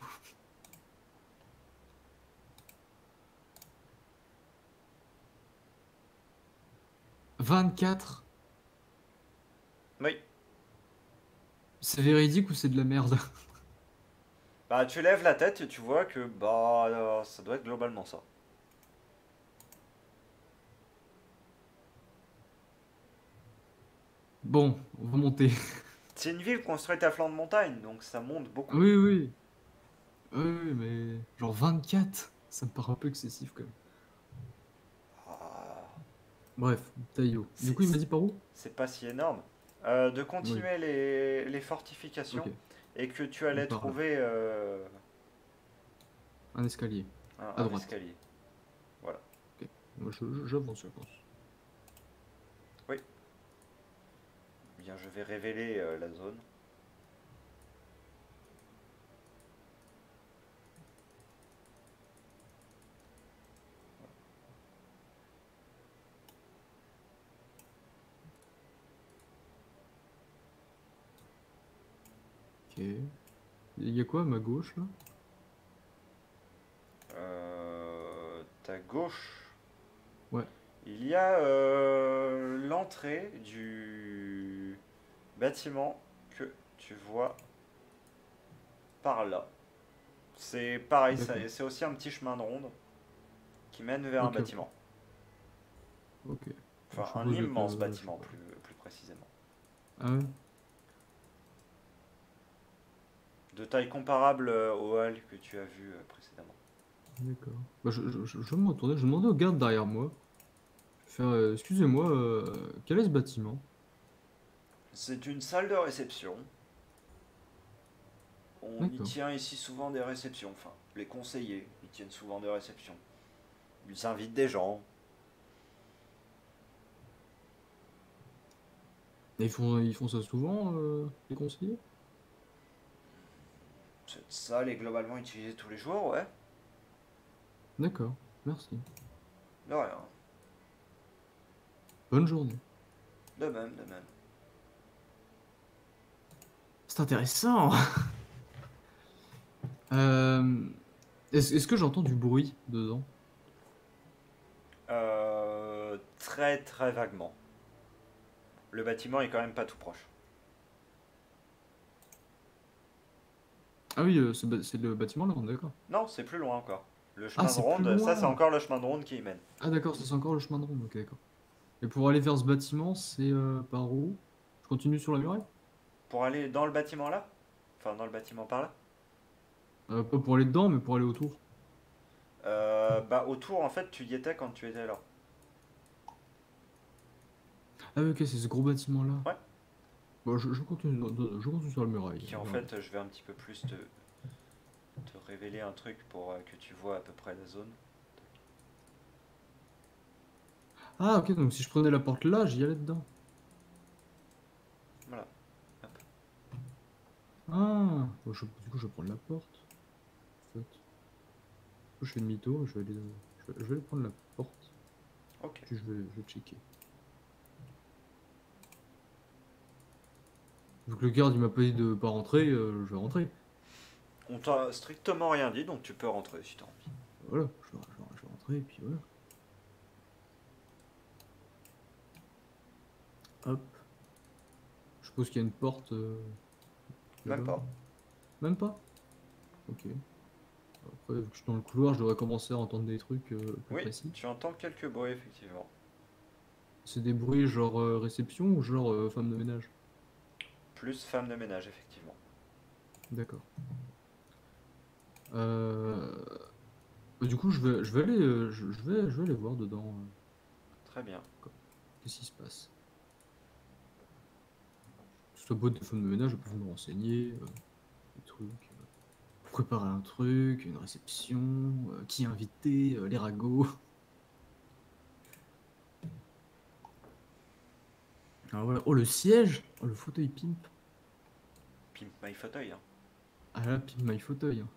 24. Oui. C'est véridique ou c'est de la merde? Bah, tu lèves la tête et tu vois que bah ça doit être globalement ça. Bon, on va monter. C'est une ville construite à flanc de montagne, donc ça monte beaucoup. Oui, oui. Oui, oui, mais genre 24, ça me paraît un peu excessif quand même. Ah, Bref, Taïyo. Du c'est coup, il m'a dit par où? c'est pas si énorme. De Oui, continuer les fortifications ok. et que tu Donc allais par là. trouver Un escalier. À un droite. escalier. Voilà. Ok. Moi, j'avance, j'avance. Oui. Bien, je vais révéler la zone. Ok. Il y a quoi à ma gauche, là? Ta gauche, Ouais. il y a l'entrée du bâtiment que tu vois par là. C'est pareil, D'accord. c'est aussi un petit chemin de ronde qui mène vers un Ok, ok. bâtiment. Ok. Je Enfin, un suppose être. immense Je sais bâtiment, pas. plus précisément. Ah ouais? De taille comparable au hall que tu as vu précédemment. D'accord. Bah, je vais me retourner. Je vais demander au garde derrière moi. Je vais faire. Excusez-moi, quel est ce bâtiment? C'est une salle de réception. On y D'accord. tient ici souvent des réceptions. Enfin, les conseillers, ils tiennent souvent des réceptions. Ils invitent des gens. Et ils font ça souvent, les conseillers? Cette salle est globalement utilisée tous les jours, ouais. D'accord. Merci. De rien. Bonne journée. De même, de même. C'est intéressant. Euh, est-ce que j'entends du bruit dedans? Très très vaguement. Le bâtiment est quand même pas tout proche. Ah oui, c'est le bâtiment là, d'accord. Non, c'est plus loin encore. Le Ah, chemin de c'est plus ronde, ça c'est loin. encore le chemin de ronde qui y mène. Ah d'accord, ça c'est encore le chemin de ronde. Ok, d'accord. Et pour aller vers ce bâtiment, c'est par où? Je continue sur la muraille? Pour aller dans le bâtiment là. Enfin, dans le bâtiment par là. Pas pour aller dedans, mais pour aller autour. Bah autour en fait tu y étais quand tu étais là. Ah oui, ok, c'est ce gros bâtiment là. Ouais. Bon, je continue sur la muraille. Qui en fait je vais un petit peu plus te révéler un truc pour que tu vois à peu près la zone. Ah ok, donc si je prenais la porte là, j'y allais dedans. Voilà. Hop. Ah, bon, du coup, je vais prendre la porte. En fait. Du coup, je fais demi-tour, je vais aller prendre la porte. Ok. Puis je vais checker. Vu que le garde il m'a pas dit de pas rentrer, je vais rentrer. On t'a strictement rien dit, donc tu peux rentrer si t'as envie. Voilà, je vais rentrer et puis voilà. Hop. Je suppose qu'il y a une porte Même là-bas. pas. Même pas? Ok. Après, vu que je suis dans le couloir, je devrais commencer à entendre des trucs plus Oui, précis. tu entends quelques bruits, effectivement. C'est des bruits genre réception ou genre femme de ménage? Plus femme de ménage, effectivement. D'accord. Euh, du coup, je vais aller, je vais aller voir dedans. Très bien. Quoi. Qu'est-ce qui se passe? Sur la boîte de femme de ménage, je peux me renseigner, des trucs. Pour préparer un truc, une réception, qui est invité, les ragots. Ah ouais. Oh, le siège! Oh, le fauteuil pimp. Pimp my fauteuil, hein. Ah là, pimp my fauteuil, hein.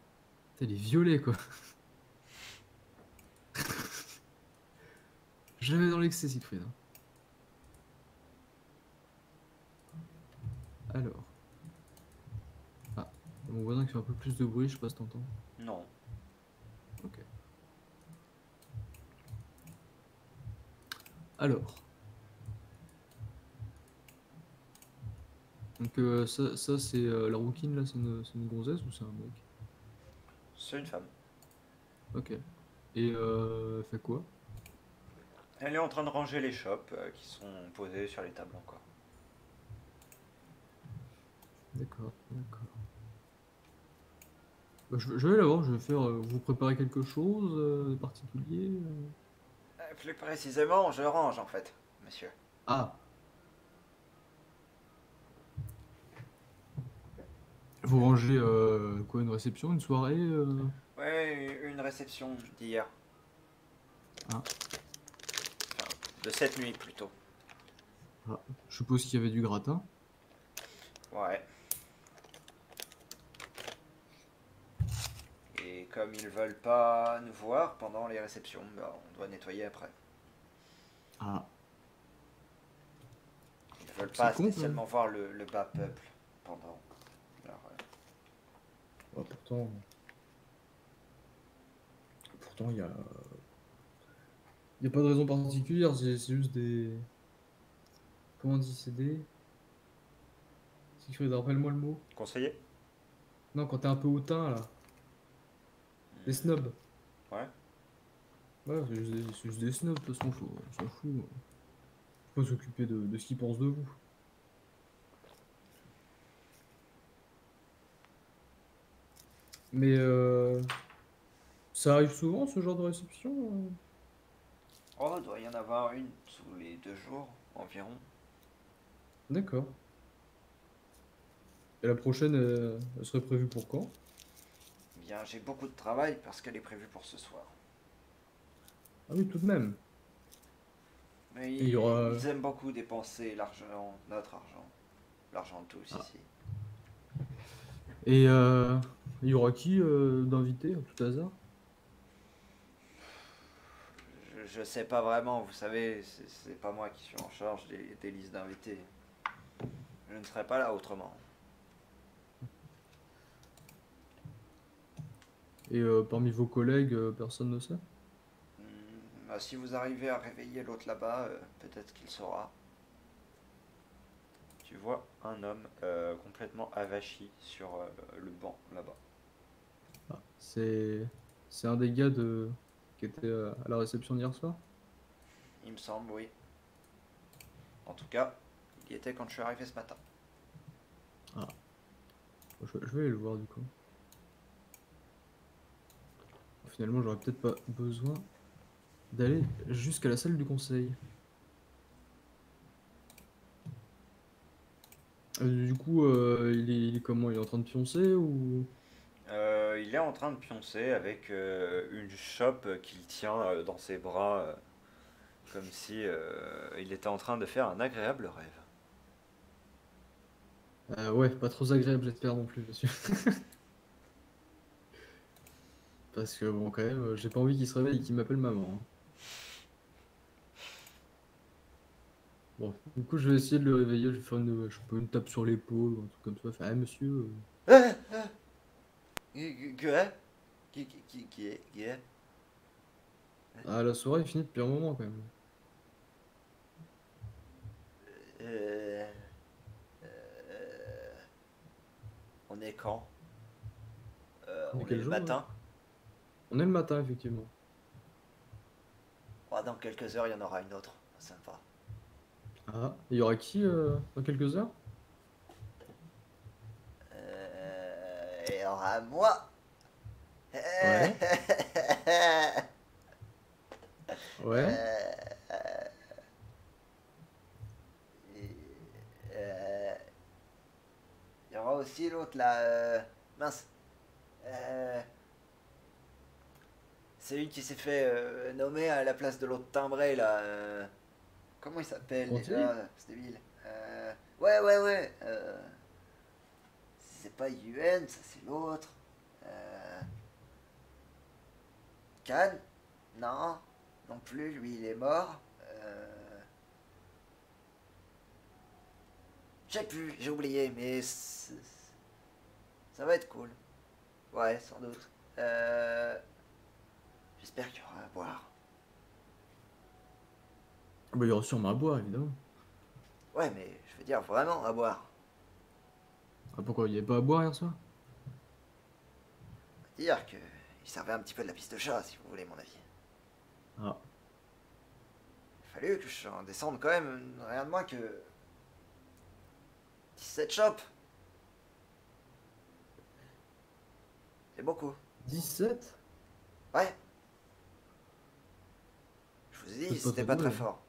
Putain, il est violet, quoi. Jamais dans l'excès, Siegfried, hein. Alors. Ah, il y a mon voisin qui fait un peu plus de bruit, je sais pas si t'entends. Non. Ok. Alors. Donc, ça c'est la rouquine, là, c'est une gonzesse ou c'est un mec? C'est une femme. Ok. Et elle fait quoi? Elle est en train de ranger les chopes qui sont posées sur les tables encore. D'accord, d'accord. Bah, je vais la voir, je vais faire. Vous préparez quelque chose de particulier? Plus précisément, je range en fait, monsieur. Ah, vous rangez quoi, une réception, une soirée Ouais, une réception d'hier. Ah, Enfin, de cette nuit plutôt. ah. Je suppose qu'il y avait du gratin. Ouais. Et comme ils veulent pas nous voir pendant les réceptions, bah, on doit nettoyer après. Ah, Ils veulent c'est pas con quand même. spécialement voir le bas peuple pendant leur. Ouais, pourtant, y a pas de raison particulière, c'est juste des. Comment on dit, c'est des. Siegfried, rappelle-moi le mot. Conseiller. Non, quand t'es un peu hautain, là. Des snobs. Ouais. Ouais, c'est juste des snobs, de toute façon, on s'en fout. Faut pas s'occuper de ce qu'ils pensent de vous. Mais ça arrive souvent, ce genre de réception Oh, il doit y en avoir une tous les 2 jours environ. D'accord. Et la prochaine, elle serait prévue pour quand? Bien, j'ai beaucoup de travail parce qu'elle est prévue pour ce soir. Ah oui, tout de même. Mais Et il y aura. ils aiment beaucoup dépenser l'argent, notre argent, l'argent de tous Ah. ici. Et il y aura qui d'invité, à tout hasard? Je sais pas vraiment, vous savez, c'est pas moi qui suis en charge des listes d'invités. Je ne serai pas là autrement. Et parmi vos collègues, personne ne sait? Bah, si vous arrivez à réveiller l'autre là-bas, peut-être qu'il saura. Tu vois un homme complètement avachi sur le banc là-bas. Ah, c'est un des gars qui était à la réception d'hier soir? Il me semble, oui. En tout cas, il y était quand je suis arrivé ce matin. Ah, je vais aller le voir du coup. Finalement, j'aurais peut-être pas besoin d'aller jusqu'à la salle du conseil. Du coup, il est comment? Il est en train de pioncer ou... Il est en train de pioncer avec une chope qu'il tient dans ses bras, comme si il était en train de faire un agréable rêve. Ouais, pas trop agréable, j'espère non plus, monsieur. Parce que bon, quand même, j'ai pas envie qu'il se réveille et qu'il m'appelle maman, hein. Bon, du coup, je vais essayer de le réveiller, je vais faire je sais pas, une tape sur l'épaule ou un truc comme ça. Faire, ah, monsieur. Ah, ah, Quoi? Qui est? Ah, la soirée est finie depuis un moment quand même. Euh, euh, on est quand? On est On est quel le jour là? matin. On est le matin, effectivement. Oh, dans quelques heures, il y en aura une autre. Ça me va. Ah, il y aura qui dans quelques heures? Il y aura moi. Ouais, ouais. Euh, Il y aura aussi l'autre là. Mince. Euh, Celui qui s'est fait nommer à la place de l'autre timbré là. Comment il s'appelle Conti? déjà, ce débile? Ouais. C'est pas Yuen, ça c'est l'autre. Euh, Khan? Non. Non plus, lui il est mort. Je sais plus, j'ai oublié, mais ça va être cool. Ouais, sans doute. Euh, J'espère qu'il y aura à boire. Ah bah, il y aura sûrement à boire, évidemment. Ouais, mais je veux dire vraiment à boire. Ah, pourquoi il y avait pas à boire hier soir? Dire que il servait un petit peu de la piste de chat, si vous voulez mon avis. Ah, Il a fallu que j'en descende quand même rien de moins que 17 chopes. C'est beaucoup. 17? Ouais, je vous ai dit, Peut-être pas c'était très pas très doué. fort.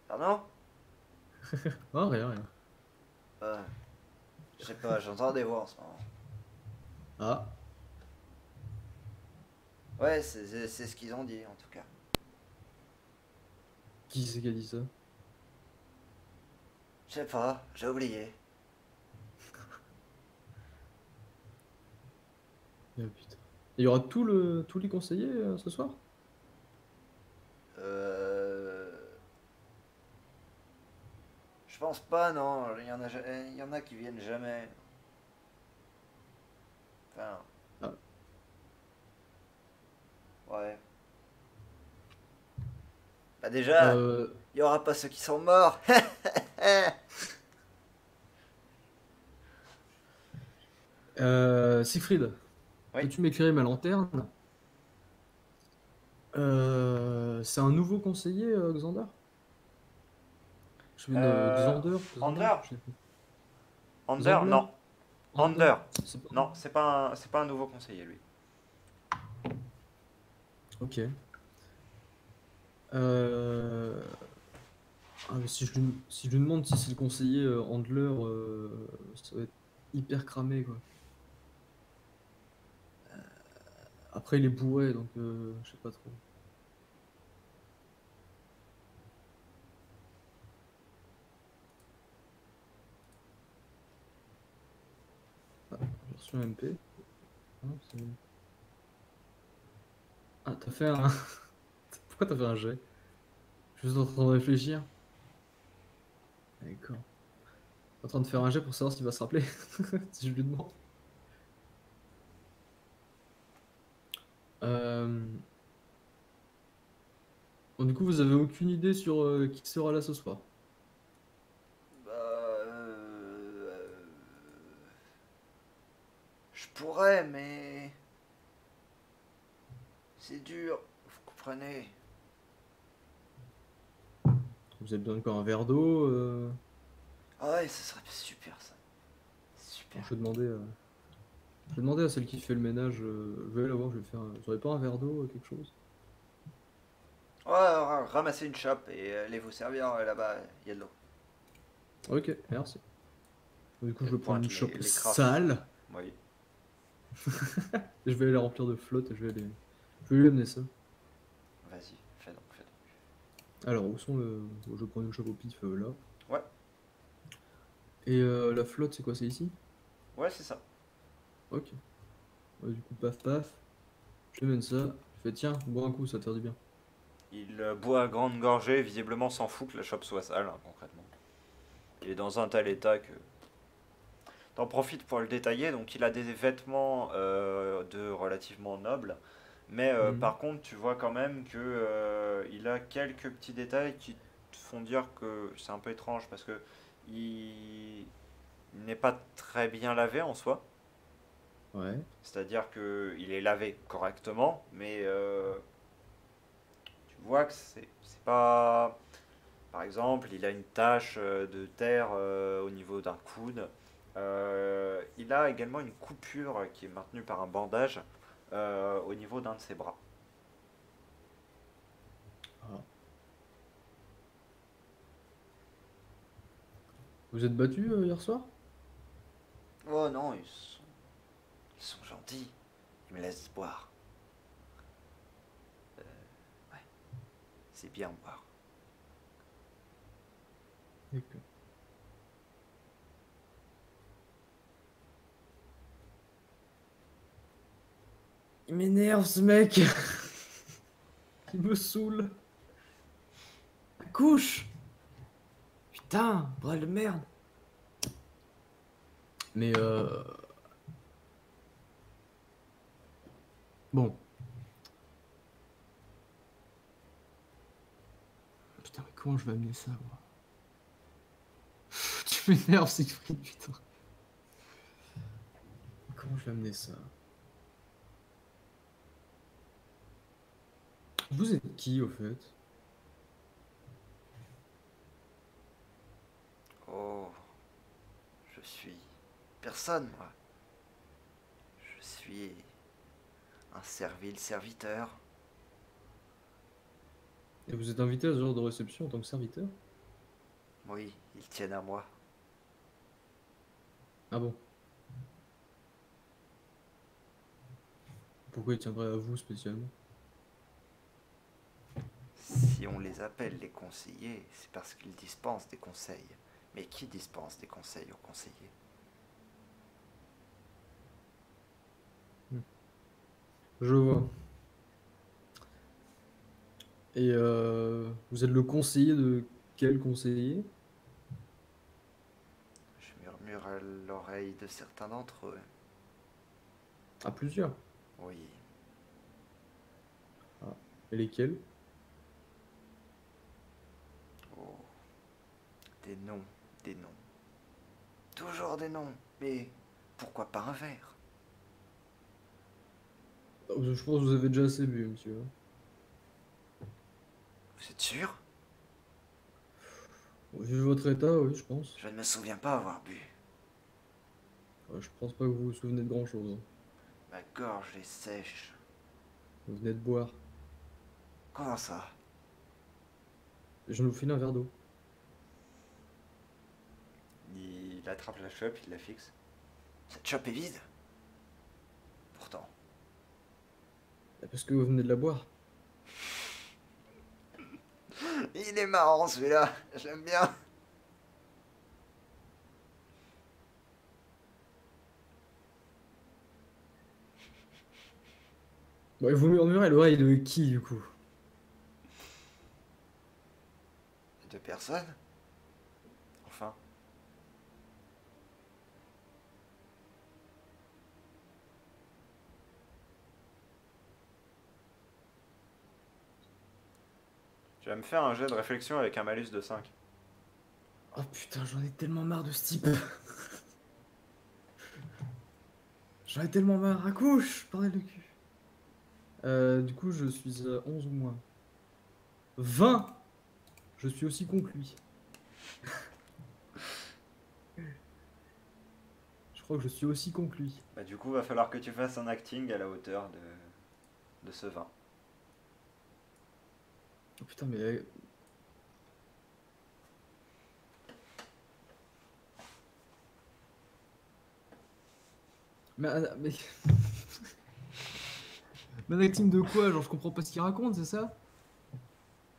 Pardon? Ah, rien, rien. euh, Je sais pas, j'entends des voix en ce moment. Ah, Ouais, c'est ce qu'ils ont dit en tout cas. qui c'est qui a dit ça? Je sais pas, j'ai oublié. Ah, putain. Il y aura tous les conseillers ce soir? Euh... Je pense pas, non. Il y en a qui viennent jamais. Enfin, Ah, ouais. Bah déjà, euh, il y aura pas ceux qui sont morts. Siegfried, Oui. peux-tu m'éclairer ma lanterne? C'est un nouveau conseiller, Xander? Je vais Euh... Xander? Under? Je sais plus. Under? Xandler? Non. Ander? Under. C'est pas... Non, c'est pas un nouveau conseiller, lui. Ok. Euh, ah, mais si je lui demande si c'est le conseiller Handler, ça va être hyper cramé, quoi. Après, il est bourré, donc je sais pas trop. Ah, j'ai reçu un MP. Ah, ah, t'as fait un... Pourquoi t'as fait un jet? Je suis juste en train de réfléchir. D'accord. En train de faire un jet pour savoir s'il va se rappeler, si je lui demande. Euh, Bon, du coup, vous avez aucune idée sur qui sera là ce soir? Bah, euh, je pourrais, mais c'est dur. Vous comprenez? Vous avez besoin de quoi? Un verre d'eau Ah ouais, ce serait super ça. alors, Super. je vais demander à celle qui fait le ménage. Je vais la voir, je vais faire. Vous aurez pas un verre d'eau, quelque chose? Ouais, ramassez une chope et allez vous servir là-bas, il y a de l'eau. Ok, merci. Du coup, je Elle vais prendre une pointe chope les crafts. sale. Oui, Et je vais aller la remplir de flotte et je vais lui amener ça. vas-y, fais donc, fais donc. Alors, où sont le. Je vais prendre une chope au pif là. Ouais, Et la flotte, c'est quoi? C'est ici? Ouais, c'est ça. Ok. Ouais, du coup, paf paf. Je te mène ça. Je fais tiens, bois un coup, ça te fait du bien. Il boit à grande gorgée, visiblement s'en fout que la chope soit sale, hein, concrètement. Il est dans un tel état que t'en profites pour le détailler. Donc il a des vêtements de relativement nobles. Mais Mhm. par contre, tu vois quand même que il a quelques petits détails qui te font dire que c'est un peu étrange parce que il n'est pas très bien lavé en soi. Ouais. C'est-à-dire qu'il est lavé correctement, mais tu vois que c'est pas. Par exemple, il a une tache de terre au niveau d'un coude. Il a également une coupure qui est maintenue par un bandage au niveau d'un de ses bras. Ah. Vous êtes battu hier soir? Oh non, ils sont gentils. Ils me laissent boire. Ouais, c'est bien boire. D'accord. Il m'énerve ce mec. Il me saoule. Couche. Putain, bras de merde. Mais bon. Putain, mais comment je vais amener ça, moi? Tu m'énerves, Siegfried, putain. Comment je vais amener ça? Vous êtes qui, au fait? Oh, je suis personne, moi. Je suis un servile serviteur. Et vous êtes invité à ce genre de réception en tant que serviteur? Oui, ils tiennent à moi. Ah bon? Pourquoi il tiendrait à vous spécialement? Si on les appelle les conseillers, c'est parce qu'ils dispensent des conseils. Mais qui dispense des conseils aux conseillers? Hmm. Je vois. Et vous êtes le conseiller de quel conseiller? Je murmure à l'oreille de certains d'entre eux. Ah, plusieurs. Oui. Ah. Et lesquels? Oh, des noms, des noms. Toujours des noms. Mais pourquoi pas un verre? Ah, je pense que vous avez déjà assez bu, monsieur. Vous êtes sûr? Vu votre état, oui, je pense. Je ne me souviens pas avoir bu. Je pense pas que vous vous souvenez de grand-chose, hein. Ma gorge est sèche. Vous venez de boire. Comment ça? Je nous file un verre d'eau. Il attrape la chope, il la fixe. Cette chope est vide? Pourtant. Parce que vous venez de la boire. Il est marrant celui-là, j'aime bien. Bon, et vous murmurez à l'oreille de qui, du coup? Deux personnes? Enfin. Tu vas me faire un jet de réflexion avec un malus de 5. Oh putain, j'en ai tellement marre de ce type. J'en ai tellement marre. Accouche, bordel de cul. Du coup, je suis à 11 ou moins. 20. Je suis aussi concluit. Je crois que je suis aussi concluit. Bah du coup, va falloir que tu fasses un acting à la hauteur de ce 20. Oh putain, mais... Mais... Mais un acting de quoi? Genre, je comprends pas ce qu'il raconte, c'est ça?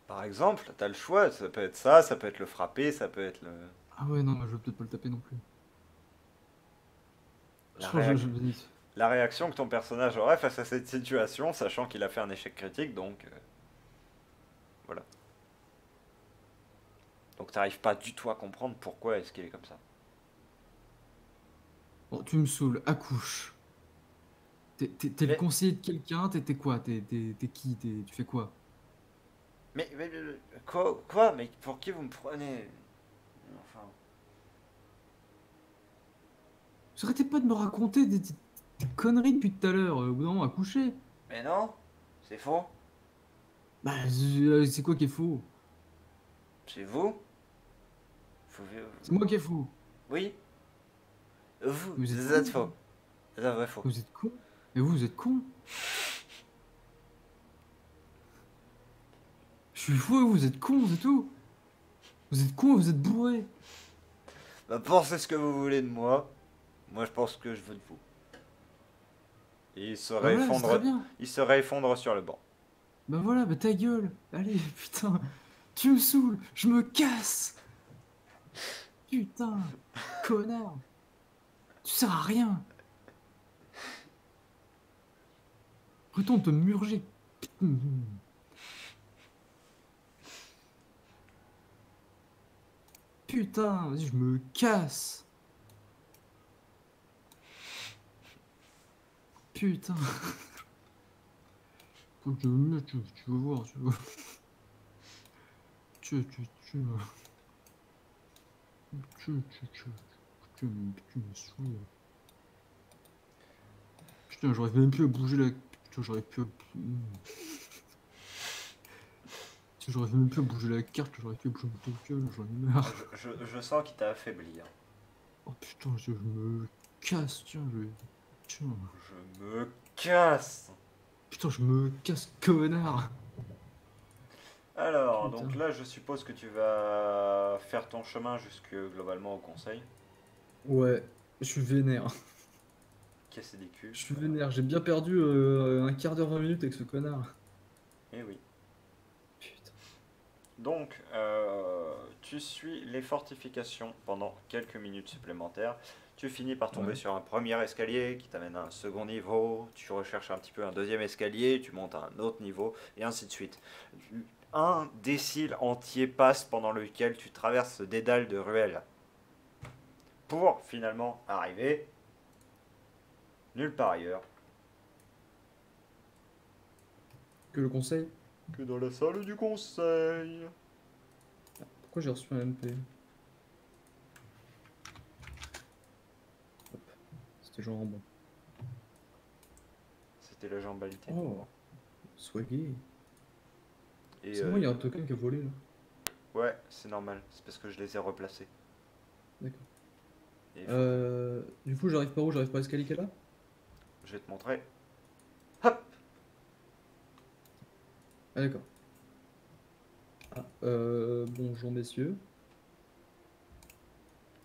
Par exemple, t'as le choix, ça peut être le frapper, ça peut être le... Ah ouais, non, je vais peut-être pas le taper non plus. La, Je pense que réac- je vais... la réaction que ton personnage aurait face à cette situation, sachant qu'il a fait un échec critique, donc voilà. Donc t'arrives pas du tout à comprendre pourquoi est-ce qu'il est comme ça. Bon, tu me saoules, accouche. T'es le Mais, conseiller de quelqu'un, t'es quoi? T'es qui? Tu fais quoi? quoi? Mais pour qui vous me prenez? Enfin, Vous arrêtez pas de me raconter des conneries depuis tout à l'heure, au bout d'un moment, accoucher. mais non, c'est faux. Bah, c'est quoi qui est faux? C'est vous. C'est moi qui est faux. Oui, Vous êtes vous con? êtes faux. C'est un vrai faux. Vous êtes con? Mais vous êtes con? Je suis fou et vous êtes con, c'est tout. Vous êtes con et vous êtes bourré. Bah, pensez ce que vous voulez de moi. Moi, je pense que je veux de vous. Et Bah voilà, c'est très bien. il se réeffondre sur le banc. Bah voilà, bah ta gueule. Allez, putain. Tu me saoules. Je me casse. Putain. Connard. Tu sers à rien. Retourne te murger. Putain, vas-y, je me casse. Putain. Faut que je me mette, tu vas voir, tu vas. Tu, tu, tu me saoules. Putain, j'aurais même plus à bouger la. Putain, j'aurais pu. J'aurais même plus à bouger la carte, j'aurais pu bouger mon gueule, j'en ai marre. Je sens qu'il t'a affaibli. Hein. Oh putain, je me casse, tiens, je. Tiens. Je me casse. Putain, je me casse, connard. Alors, donc Putain. là, je suppose que tu vas faire ton chemin jusque globalement au conseil. Ouais, je suis vénère. Casser des culs. Je suis vénère, j'ai bien perdu un quart d'heure, 20 minutes avec ce connard. Eh oui. Putain. Donc, tu suis les fortifications pendant quelques minutes supplémentaires. Tu finis par tomber Ouais. sur un premier escalier qui t'amène à un second niveau. Tu recherches un petit peu un deuxième escalier, tu montes à un autre niveau, et ainsi de suite. Un décile entier passe pendant lequel tu traverses ce dédale de ruelles. Pour finalement arriver nulle part ailleurs Que le conseil? que dans la salle du conseil. Pourquoi j'ai reçu un MP? Hop. C'était genre bon. C'était la jambalité. Oh, swaggy. Et C'est moi, il y a un token qui a volé là. ouais, c'est normal. C'est parce que je les ai replacés. D'accord. Et il faut que Du coup, j'arrive par où? J'arrive par l'escalier qui est là? je vais te montrer. Hop. Ah, d'accord. Ah, bonjour messieurs.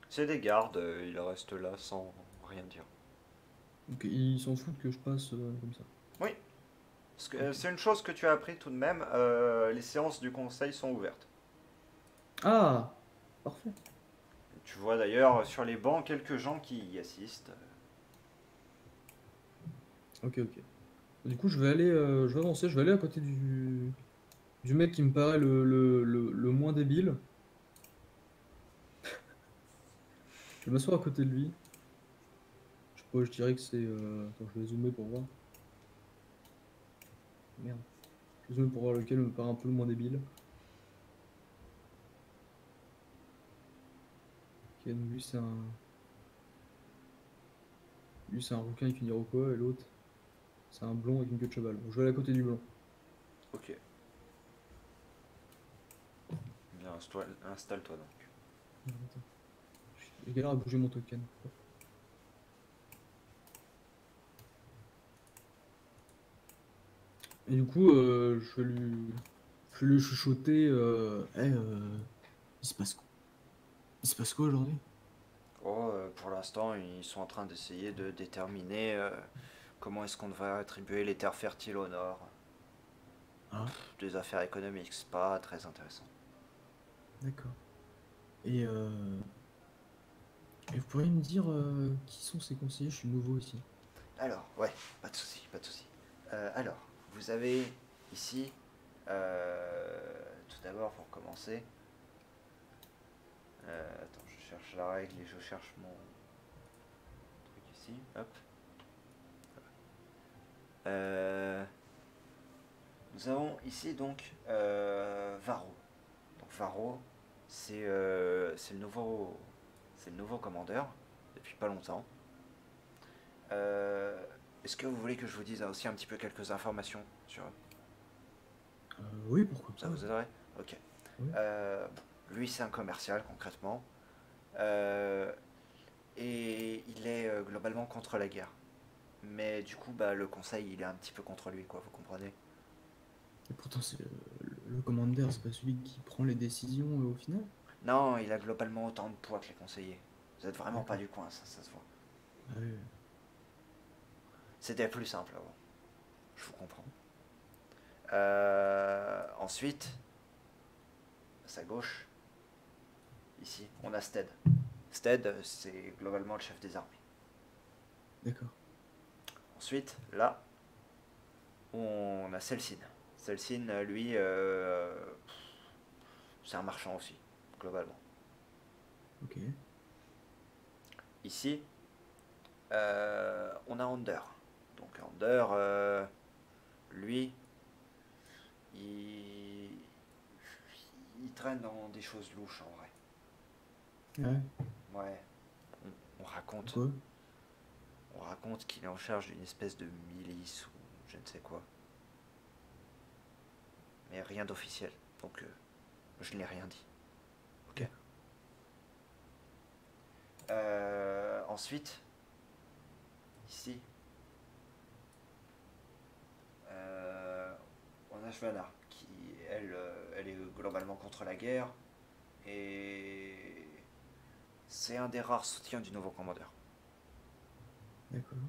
C'est des gardes, ils restent là sans rien dire. Donc, ils s'en foutent que je passe comme ça. Oui, parce que Ok. c'est une chose que tu as appris tout de même, les séances du conseil sont ouvertes. Ah, parfait. Tu vois d'ailleurs sur les bancs quelques gens qui y assistent. Ok, ok. Du coup, je vais avancer, je vais aller à côté du mec qui me paraît le moins débile. Je vais m'asseoir à côté de lui. Je sais pas, je dirais que c'est. Attends, je vais zoomer pour voir. Merde. Je vais zoomer pour voir lequel me paraît un peu le moins débile. Ok, donc lui, c'est un. Lui, c'est un rouquin avec une iroquois, et l'autre, c'est un blond avec une queue de cheval. Bon, je vais aller à côté du blond. Ok, bien installe-toi donc. Attends. Je galère à bouger mon token. Et du coup, je vais lui chuchoter. Hey, il se passe quoi? Il se passe quoi aujourd'hui? Oh, pour l'instant, ils sont en train d'essayer de déterminer comment est-ce qu'on devrait attribuer les terres fertiles au nord. Ah, Des affaires économiques, c'est pas très intéressant. d'accord. Et Et vous pourriez me dire qui sont ces conseillers? Je suis nouveau ici. Alors, ouais, pas de souci, pas de souci. Alors, vous avez ici, tout d'abord pour commencer, attends, je cherche la règle et je cherche mon truc ici, hop. Euh, Nous avons ici donc Varro. Donc Varro, c'est le nouveau commandeur depuis pas longtemps. Euh, Est-ce que vous voulez que je vous dise aussi un petit peu quelques informations sur eux? Oui, pourquoi Ça pas. vous aiderait? Ok. Oui. Bon, lui, c'est un commercial concrètement. Euh, et il est globalement contre la guerre. Mais du coup, bah, le conseil, il est un petit peu contre lui, quoi, vous comprenez? Et pourtant, c'est le commander, c'est pas celui qui prend les décisions au final? Non, il a globalement autant de poids que les conseillers. Vous êtes vraiment pas D'accord. du coin, ça se voit. Ah oui. C'était plus simple avant, je vous comprends. Ensuite, à sa gauche, ici, on a Stead. Stead, c'est globalement le chef des armées. D'accord. Ensuite, là, on a Celsin. Celsin, lui, c'est un marchand aussi, globalement. Ok. Ici, on a Under. Donc Under, lui, il, il traîne dans des choses louches en vrai. Ah ouais. Ouais, on raconte, Pourquoi? on raconte qu'il est en charge d'une espèce de milice ou je ne sais quoi. Mais rien d'officiel. Donc je n'ai rien dit. Ok. D'accord. Ensuite, ici, euh, on a Joanna, qui, elle, elle est globalement contre la guerre. Et c'est un des rares soutiens du nouveau commandeur. D'accord.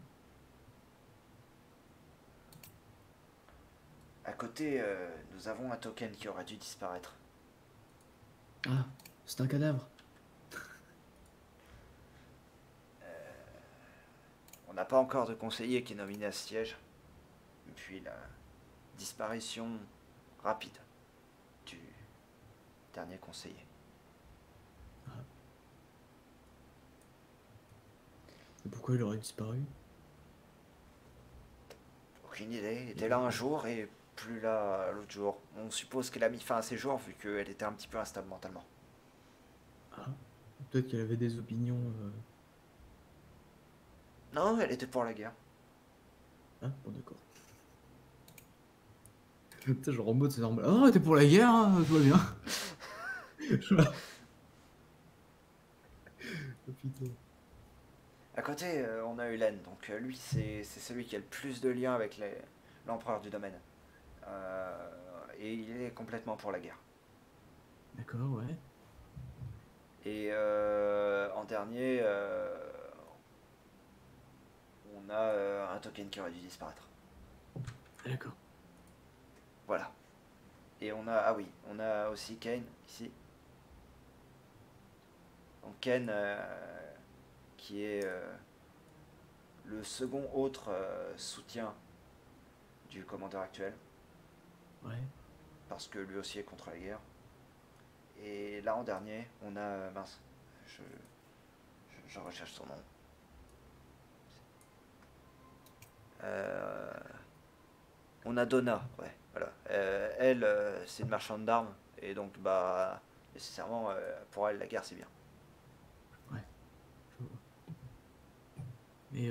À côté, nous avons un token qui aurait dû disparaître. Ah, c'est un cadavre. On n'a pas encore de conseiller qui est nominé à ce siège. Puis la disparition rapide du dernier conseiller. Ah. Et pourquoi il aurait disparu? Aucune idée. Il était là un Il- jour et plus là l'autre jour. On suppose qu'elle a mis fin à ses jours vu qu'elle était un petit peu instable mentalement. Ah. Peut-être qu'elle avait des opinions. Non, elle était pour la guerre. Ah, bon, d'accord. Putain, genre en mode, c'est normal. Ah, t'es pour la guerre, hein, tout va bien. Oh, putain. À côté, on a Hélène. Donc lui, c'est celui qui a le plus de liens avec l'empereur du domaine. Et il est complètement pour la guerre. D'accord, ouais. Et en dernier, on a un token qui aurait dû disparaître. Ah, d'accord. Voilà. Et on a, ah oui, on a aussi Kane ici. Donc Kane, qui est le second autre soutien du commandeur actuel, Ouais. parce que lui aussi est contre la guerre. Et là en dernier, on a, mince, je recherche son nom. Euh, on a Donna, ouais, voilà. Elle, c'est une marchande d'armes, et donc, bah, nécessairement, pour elle, la guerre, c'est bien. Ouais. Je vois. Mais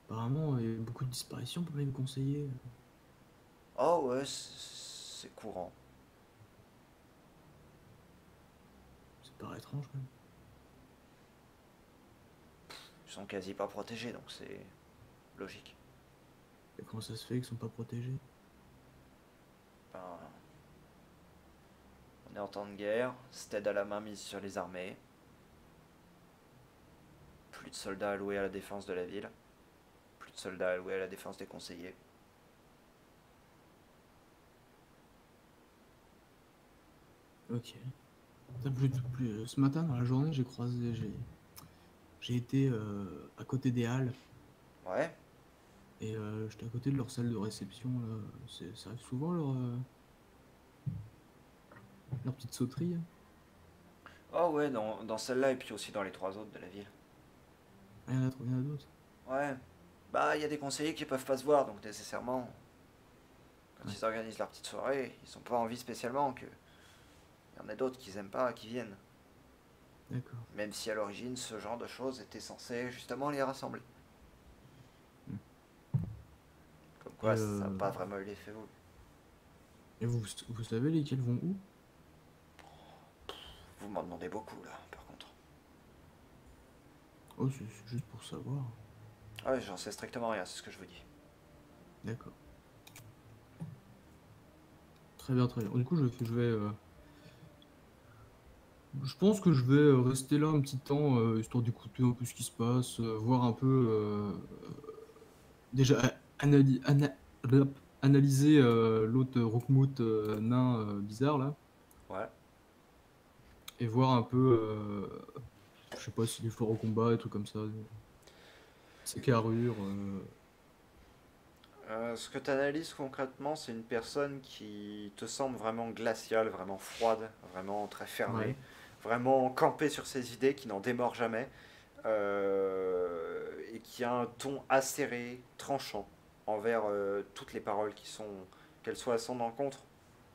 apparemment, il y a eu beaucoup de disparitions parmi les conseillers. Oh, ouais, c'est courant. Ça paraît étrange quand même. Ils sont quasi pas protégés, donc c'est logique. Et comment ça se fait qu'ils sont pas protégés? Enfin, on est en temps de guerre, Stead à la main mise sur les armées, plus de soldats alloués à la défense de la ville, plus de soldats alloués à la défense des conseillers. Ok. Ce matin, dans la journée, j'ai croisé. j'ai été à côté des Halles Ouais. et j'étais à côté de leur salle de réception. Là. Ça arrive souvent leur petite sauterie. Oh ouais, dans celle-là et puis aussi dans les trois autres de la ville. Ah, il y en a d'autres. Ouais. Bah, il y a des conseillers qui peuvent pas se voir, donc nécessairement, quand Ouais, ils organisent leur petite soirée, ils ont pas envie spécialement que y en a d'autres qu'ils aiment pas qui viennent. d'accord. Même si à l'origine, ce genre de choses était censé justement les rassembler. Hmm. Comme Et, quoi, ça n'a pas vraiment eu l'effet voulu. vous savez lesquels vont où? Vous m'en demandez beaucoup là, par contre. Oh, c'est juste pour savoir. Ah ouais, j'en sais strictement rien, c'est ce que je vous dis. D'accord. Très bien, très bien. Du coup, je pense que je vais rester là un petit temps, histoire d'écouter un peu ce qui se passe, voir un peu, déjà blap, analyser l'autre Roukmout nain bizarre là, Ouais. et voir un peu, je sais pas s'il est fort au combat et trucs comme ça, ses carrures. Ce que tu analyses concrètement, c'est une personne qui te semble vraiment glaciale, vraiment froide, vraiment très fermée, Ouais. vraiment campée sur ses idées, qui n'en démord jamais, et qui a un ton acéré, tranchant, envers toutes les paroles qu'elles soient à son encontre,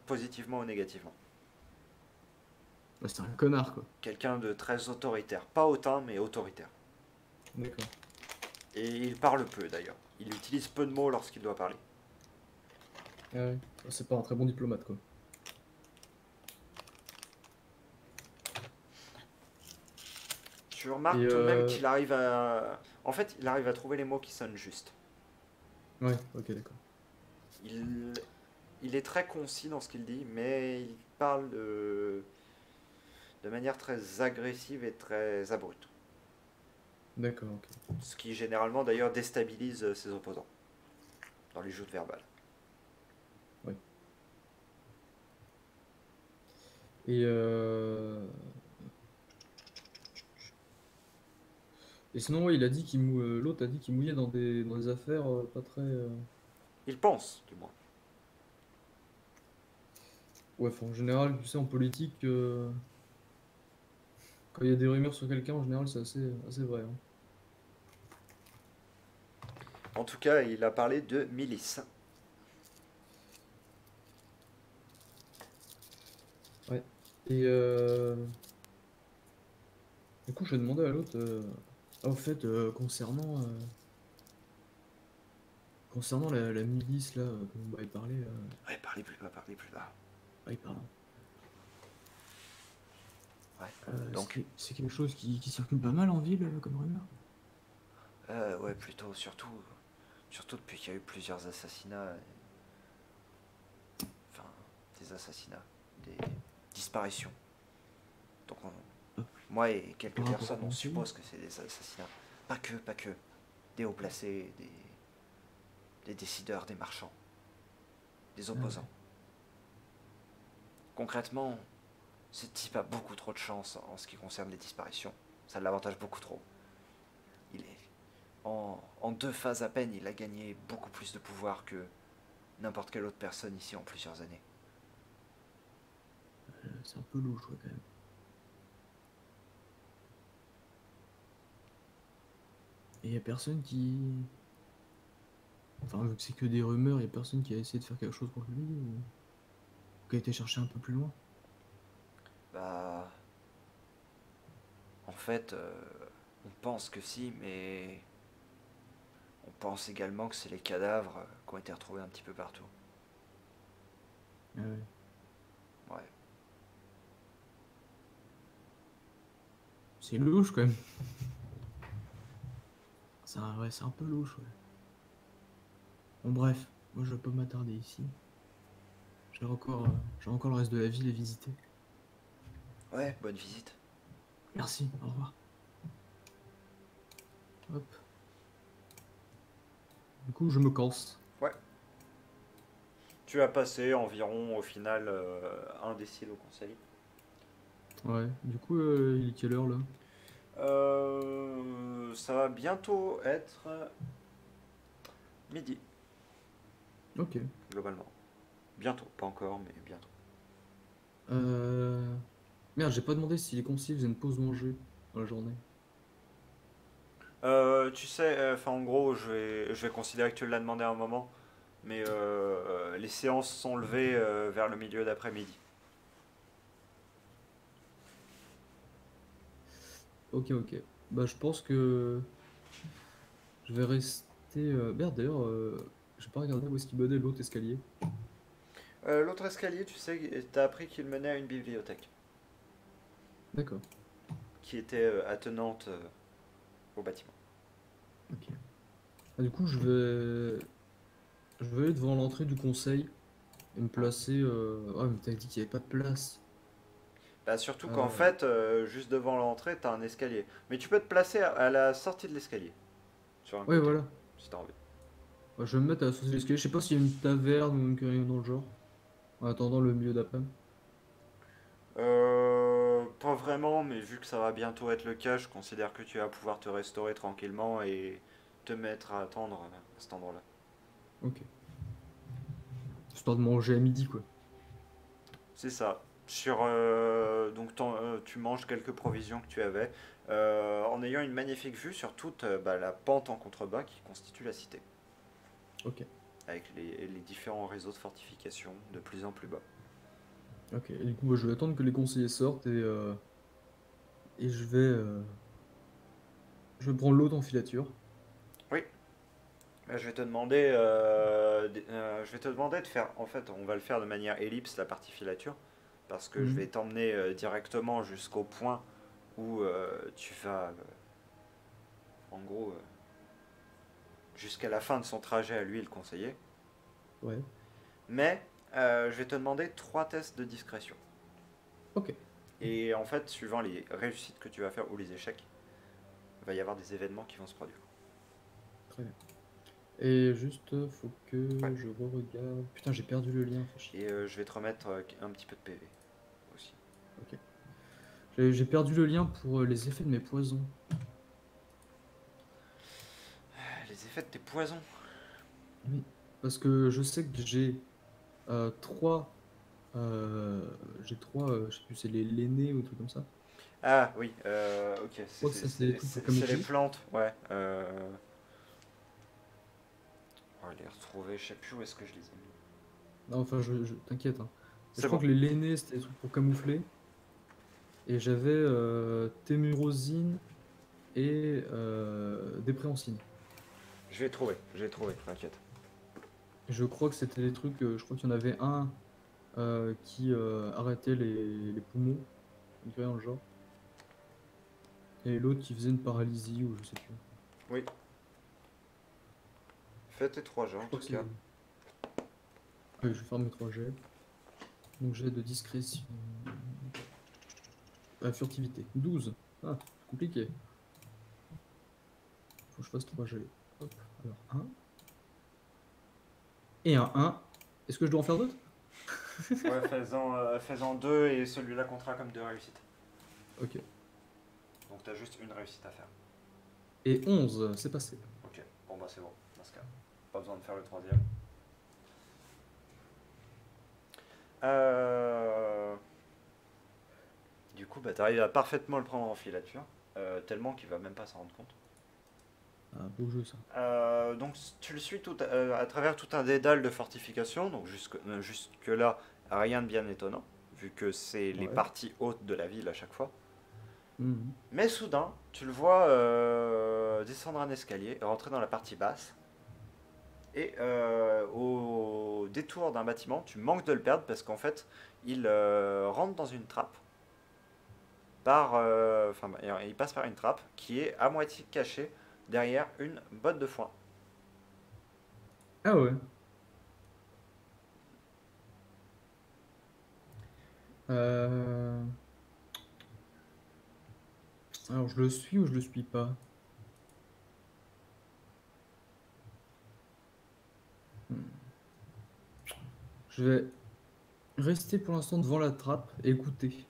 positivement ou négativement. Bah, c'est un connard quoi. Quelqu'un de très autoritaire, pas hautain, mais autoritaire. D'accord. Et il parle peu d'ailleurs. Il utilise peu de mots lorsqu'il doit parler. Ah ouais. C'est pas un très bon diplomate quoi. Tu Et remarques tout de même qu'il arrive à... En fait, il arrive à trouver les mots qui sonnent juste. ouais, ok, d'accord. Il, il est très concis dans ce qu'il dit, mais il parle de manière très agressive et très abrupte. D'accord, ok. Ce qui généralement d'ailleurs déstabilise ses opposants dans les joutes verbales. Ouais. Et Et sinon, ouais, il a dit l'autre a dit qu'il mouillait dans des affaires pas très. Il pense, du moins. Ouais, enfin, en général, tu sais, en politique, quand il y a des rumeurs sur quelqu'un, en général, c'est assez vrai. Hein. En tout cas, il a parlé de milice. Ouais. Et du coup, je vais demander à l'autre, au fait, concernant la milice, là, dont vous m'avez parlé, Ouais, parlez plus bas, parlez plus bas. oui, pardon. Ouais. Donc, C'est quelque chose qui circule pas mal en ville, comme rumeur. ouais, plutôt, surtout depuis qu'il y a eu plusieurs assassinats, enfin, des assassinats, des disparitions. Donc, Euh, moi et quelques Par rapport au personnes, on conseiller. suppose que c'est des assassinats. Pas que. Des hauts placés, des décideurs, des marchands, des Ah opposants. ouais. Concrètement, ce type a beaucoup trop de chance en ce qui concerne les disparitions. Ça l'avantage beaucoup trop. Il est, en deux phases à peine, il a gagné beaucoup plus de pouvoir que n'importe quelle autre personne ici en plusieurs années. C'est un peu louche, ouais, quand même. Et il y a personne qui. Enfin, vu que c'est que des rumeurs, il y a personne qui a essayé de faire quelque chose contre lui ou qui a été chercher un peu plus loin. Bah, en fait, on pense que si, mais on pense également que c'est les cadavres qui ont été retrouvés un petit peu partout. Ah ouais. Ouais. C'est louche quand même. Ouais, c'est un peu louche, ouais. Bon, bref, moi je vais pas m'attarder ici. J'ai encore le reste de la ville à visiter. Ouais, bonne visite. Merci, au revoir. Hop. Du coup, je me casse. Ouais. Tu as passé environ au final un décile au conseil. Ouais, du coup, il est quelle heure là? Ça va bientôt être midi, Ok. globalement. Bientôt, pas encore, mais bientôt. Euh... Merde, j'ai pas demandé si les conseillers faisaient une pause manger dans la journée. Tu sais, enfin en gros, je vais considérer que tu l'as demandé à un moment, mais les séances sont levées vers le milieu d'après-midi. Ok, ok. Bah, je pense que je vais rester. Merde, d'ailleurs, j'ai pas regardé où est-ce qu'il menait l'autre escalier. L'autre escalier, tu sais, t'as appris qu'il menait à une bibliothèque, D'accord. qui était attenante au bâtiment. Ok. Ah, du coup, je vais aller devant l'entrée du conseil et me Ouais. placer. Ah, mais t'as dit qu'il n'y avait pas de place. Bah, surtout qu'en Euh, fait, juste devant l'entrée, t'as un escalier. Mais tu peux te placer à la sortie de l'escalier, sur un Ouais, côté, voilà. si t'as envie. Bah, je vais me mettre à la sortie de l'escalier. Je sais pas s'il y a une taverne ou quelque chose dans le genre. En attendant le milieu d'après. Pas vraiment, mais vu que ça va bientôt être le cas, je considère que tu vas pouvoir te restaurer tranquillement et te mettre à attendre à cet endroit-là. Ok. Histoire de manger à midi, quoi. C'est ça. Donc tu manges quelques provisions que tu avais, en ayant une magnifique vue sur toute bah, la pente en contrebas qui constitue la cité, Ok. avec les différents réseaux de fortification de plus en plus bas. Ok. Et du coup, bah, je vais attendre que les conseillers sortent et je vais prendre l'autre en filature. Oui, je vais te demander de faire. En fait, on va le faire de manière ellipse la partie filature, parce que je vais Mhm. t'emmener directement jusqu'au point où tu vas, en gros, jusqu'à la fin de son trajet à lui, le conseiller. Ouais. Mais je vais te demander trois tests de discrétion. Ok. Et en fait, suivant les réussites que tu vas faire ou les échecs, il va y avoir des événements qui vont se produire. Très bien. Et juste, faut Ouais. que je re-regarde. Putain, j'ai perdu le lien, fais chier. Et je vais te remettre un petit peu de PV aussi. Ok. J'ai perdu le lien pour les effets de mes poisons. Les effets de tes poisons. Oui. Parce que je sais que trois. J'ai trois, je sais plus, c'est les l'aîné ou trucs comme ça. Ah oui, ok, Je crois que ça, c'est des trucs pour c'est les camoufler. plantes, ouais. On va les retrouver, je sais plus où est-ce que je les ai mis. Non, enfin, t'inquiète, hein. Mais je C'est crois bon. que les l'aîné, c'était des trucs pour camoufler. Et j'avais témurosine et dépréhension. Je vais trouver, t'inquiète. Je crois que c'était des trucs, je crois qu'il y en avait un qui arrêtait les poumons, une connerie dans le genre, et l'autre qui faisait une paralysie ou je sais plus. Oui, fais tes trois jeux Je en crois tout que cas. c'est. Ouais, je vais faire mes trois jets. Donc j'ai de discrétion. Furtivité. 12. Ah, compliqué. Faut que je fasse trois jets. Hop, alors un. Et un 1. Est-ce que je dois en faire d'autres? Ouais, fais-en deux et celui-là comptera comme deux réussites. Ok. Donc t'as juste une réussite à faire. Et 11, c'est passé. Ok, bon bah c'est bon, dans ce cas. Pas besoin de faire le troisième. Euh... Du coup, bah t'arrives à parfaitement le prendre en filature, tellement qu'il va même pas s'en rendre compte. Ah, beau jeu ça. Donc tu le suis à travers tout un dédale de fortifications, donc jusque là, rien de bien étonnant, vu que c'est les Ouais. parties hautes de la ville à chaque fois. Mhm. Mais soudain, tu le vois descendre un escalier, rentrer dans la partie basse, et au détour d'un bâtiment, tu manques de le perdre parce qu'en fait, il rentre dans une trappe, il passe par une trappe qui est à moitié cachée derrière une botte de foin. Ah ouais. Euh, Alors je le suis ou je le suis pas? Hmm. Je vais rester pour l'instant devant la trappe et écouter.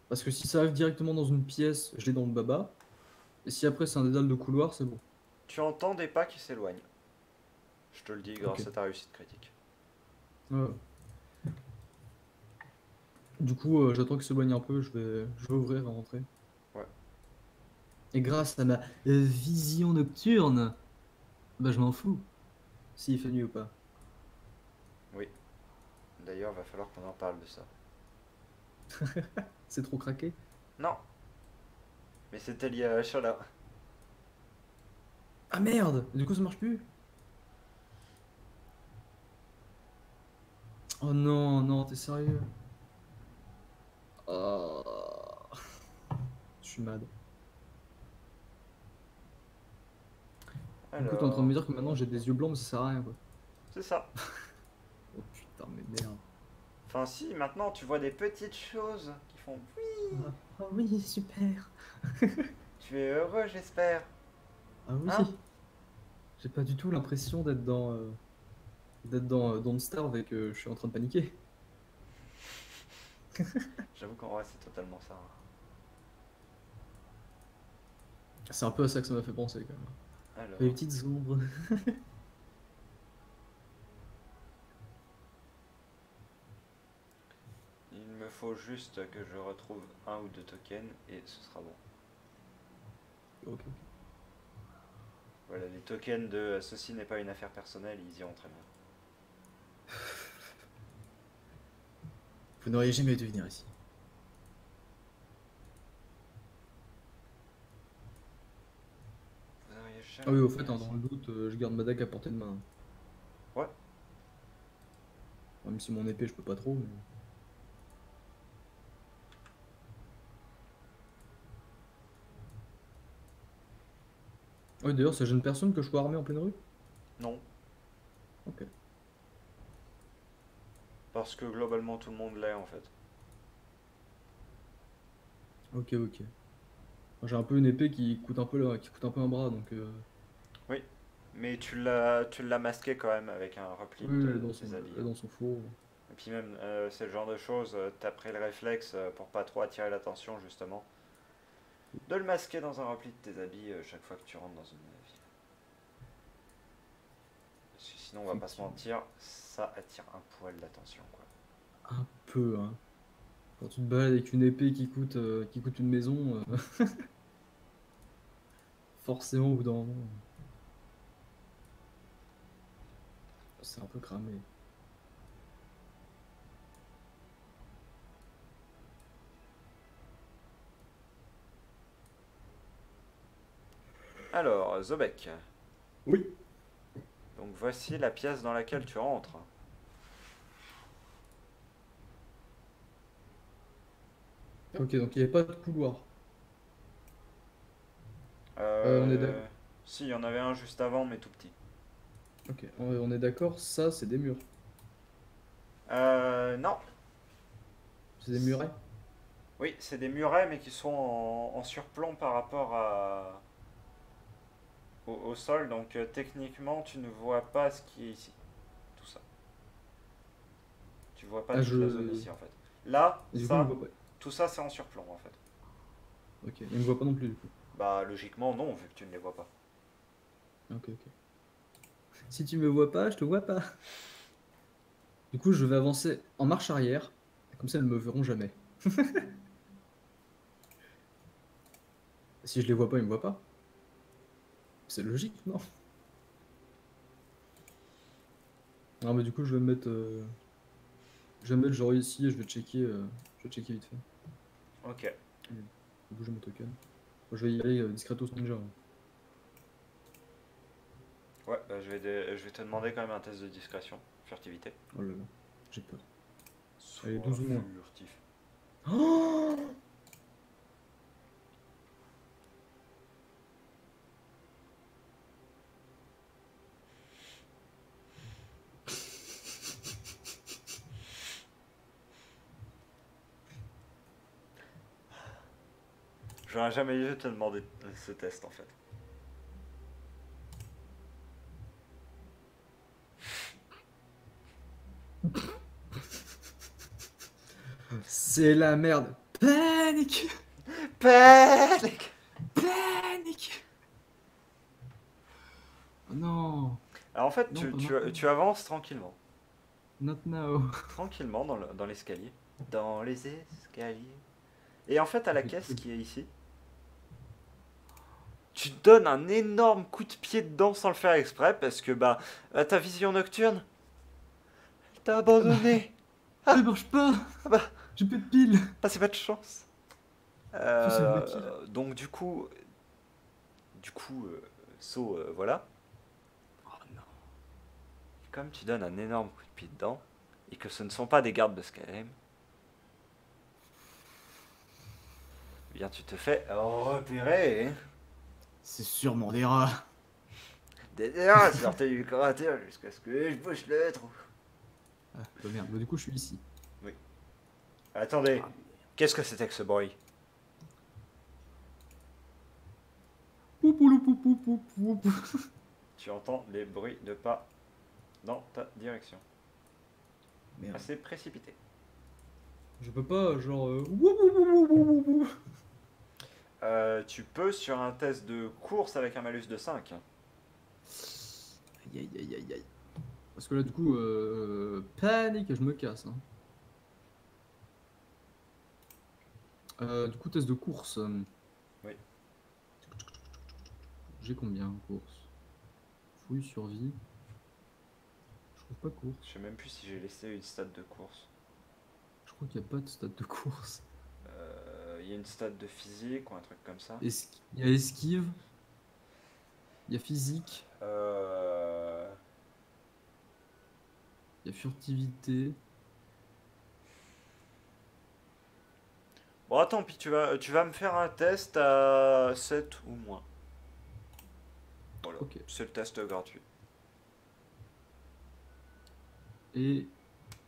Parce que si ça arrive directement dans une pièce, je l'ai dans le baba. Et si après c'est un dédale de couloir, c'est bon. Tu entends des pas qui s'éloignent. Je te le dis Ok. grâce à ta réussite critique. Ouais. Du coup, j'attends qu'il s'éloigne un peu, je vais ouvrir et rentrer. Ouais, Et grâce à ma vision nocturne, bah je m'en fous s'il fait nuit ou pas. oui. D'ailleurs, va falloir qu'on en parle de ça. C'est trop craqué. Non, mais c'était lié à l'achat. Ah merde! Du coup ça marche plus? Oh non, non, t'es sérieux? Oh, je suis mad. Du coup, t'es en train de Alors, me dire que maintenant j'ai des yeux blancs, mais ça sert à rien quoi. c'est ça. Oh putain, mais merde. Enfin, si, maintenant tu vois des petites choses qui font oui. Ah, ah oui, super. Tu es heureux, j'espère. Ah Hein? oui. J'ai pas du tout l'impression d'être dans Don't Starve et que je suis en train de paniquer. J'avoue qu'en vrai, c'est totalement ça. C'est un peu à ça que ça m'a fait penser quand même. Les Alors, petites ombres. il me faut juste que je retrouve un ou deux tokens et ce sera bon. Ok, ok. Voilà, les tokens de ceci n'est pas une affaire personnelle, ils iront très bien. Vous n'auriez jamais dû venir ici. Vous n'auriez Ah jamais oui, dû au fait, venir hein, ici. dans le doute, je garde ma dague à portée de main. Ouais, Même si mon épée, je peux pas trop. Mais... Oui, d'ailleurs, ça gêne personne que je sois armé en pleine rue? non, Ok. parce que globalement tout le monde l'est en fait. Ok, ok. Moi, j'ai un peu une épée qui coûte un peu un bras, donc... Oui, mais tu l'as masqué quand même avec un repli Oui, de tes habits. elle est dans son four. Et puis même, c'est le genre de choses, t'as pris le réflexe pour pas trop attirer l'attention justement, de le masquer dans un repli de tes habits chaque fois que tu rentres dans une ville. Parce que sinon, on va pas se Effectivement. mentir, ça attire un poil d'attention quoi. Un peu, hein. Quand tu te balades avec une épée qui coûte une maison, forcément, au bout d'un moment, c'est un peu cramé. Alors, Zobek, Oui. donc voici la pièce dans laquelle tu rentres. Ok, donc il n'y avait pas de couloir. On est d'accord. Euh, Si, il y en avait un juste avant, mais tout petit. Ok, on est d'accord, ça, c'est des murs. Non. C'est des murets. Oui, c'est des murets, mais qui sont en surplomb par rapport au sol. Donc techniquement, tu ne vois pas ce qui est ici. Tout ça. Tu vois pas Ah, toute la zone ici en fait. Là, Et du coup, il me ça, voit pas. tout ça c'est en surplomb en fait. Ok, il me voit pas non plus, du coup. Bah logiquement non, vu que tu ne les vois pas. Ok, ok. Si tu me vois pas, je te vois pas. Du coup, je vais avancer en marche arrière. Comme ça, elles me verront jamais. Si je les vois pas, ils me voient pas. C'est logique, non? Non, mais du coup, je vais me mettre genre ici et je vais checker vite fait. Ok. Je vais bouger mon token. Moi, je vais y aller discretos ninja, hein. Ouais, bah, je vais te demander quand même un test de discrétion, furtivité. Oh là là, j'ai peur. Allez, Sois 12 ou moins. furtif. Oh, J'aurais jamais dû te demander ce test en fait. c'est la merde. Panique! Panique. Panique. Panique. Oh non. Alors en fait, Non, tu, pas tu, maintenant. tu avances tranquillement. Not now. Tranquillement dans l'escalier. Dans les escaliers. Et en fait, à la caisse qui est ici, tu te donnes un énorme coup de pied dedans sans le faire exprès parce que bah ta vision nocturne t'a abandonné. Ça marche pas. Ah bah, J'ai plus de piles. bah c'est pas de chance. Je sais le kill. Donc saut, voilà. Oh non. Comme tu donnes un énorme coup de pied dedans et que ce ne sont pas des gardes de Skyrim, eh bien tu te fais repérer. C'est sûrement des rats. Des rats sortaient du cratère jusqu'à ce que je bouche le trou. Ah, bah merde. Bah, du coup, je suis ici. Attendez, Ah, qu'est-ce que c'était que ce bruit? Poupoulou, poupou, poupou, poupou. Tu entends les bruits de pas dans ta direction. Merde. Assez précipité. Je peux pas, genre. Wouh, wouh, wouh, wouh, wouh, wouh. Tu peux sur un test de course avec un malus de 5. Aïe, aïe, aïe, aïe, aïe. Parce que là, du coup, panique, je me casse. Hein. Du coup, test de course. Oui. J'ai combien en course? Fouille, survie. Je trouve pas course. Je sais même plus si j'ai laissé une stat de course. Je crois qu'il n'y a pas de stade de course. Il y a une stat de physique ou un truc comme ça. Il y a esquive. Il y a physique. Il y a furtivité. Bon, attends, puis tu vas me faire un test à 7 ou moins. Voilà, Ok. c'est le test gratuit. Et.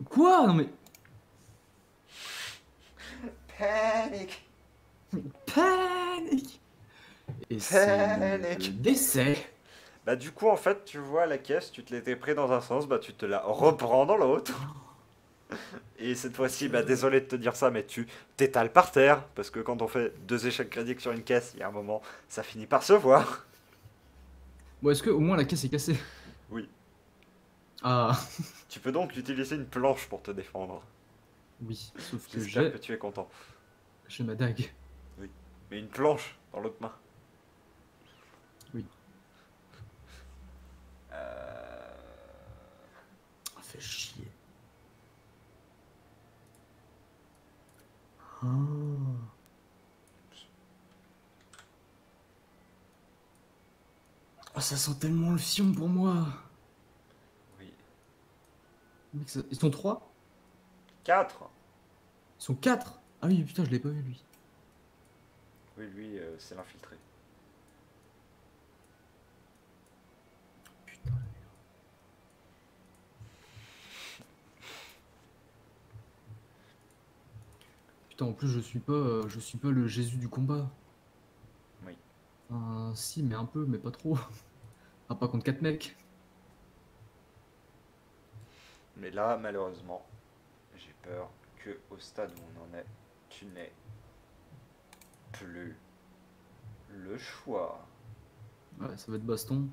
Quoi? Non mais. Panique. Panique! Et c'est le Panique. décès. Bah du coup en fait tu vois la caisse, tu te l'étais pris dans un sens, bah tu te la reprends dans l'autre. Et cette fois-ci, bah désolé de te dire ça, mais tu t'étales par terre, parce que quand on fait 2 échecs critiques sur une caisse, il y a un moment, ça finit par se voir. Bon, est-ce que au moins la caisse est cassée? Oui. Ah, Tu peux donc utiliser une planche pour te défendre. oui, sauf que J'espère que tu es content. j'ai ma dague. Mais une planche dans l'autre main. Oui. Euh... Ah, fait chier. Ah. Oh, ça sent tellement le fion pour moi. Oui. Mec, ils sont 3? 4. Ils sont 4? Ah oui, putain, je l'ai pas vu lui. Oui, lui, c'est l'infiltré. Putain. Putain, en plus, je suis pas le Jésus du combat. Oui. Si, mais un peu, mais pas trop. Ah, pas contre 4 mecs. Mais là, malheureusement, j'ai peur que au stade où on en est, tu n'aies plus le choix. Ouais, ça va être baston.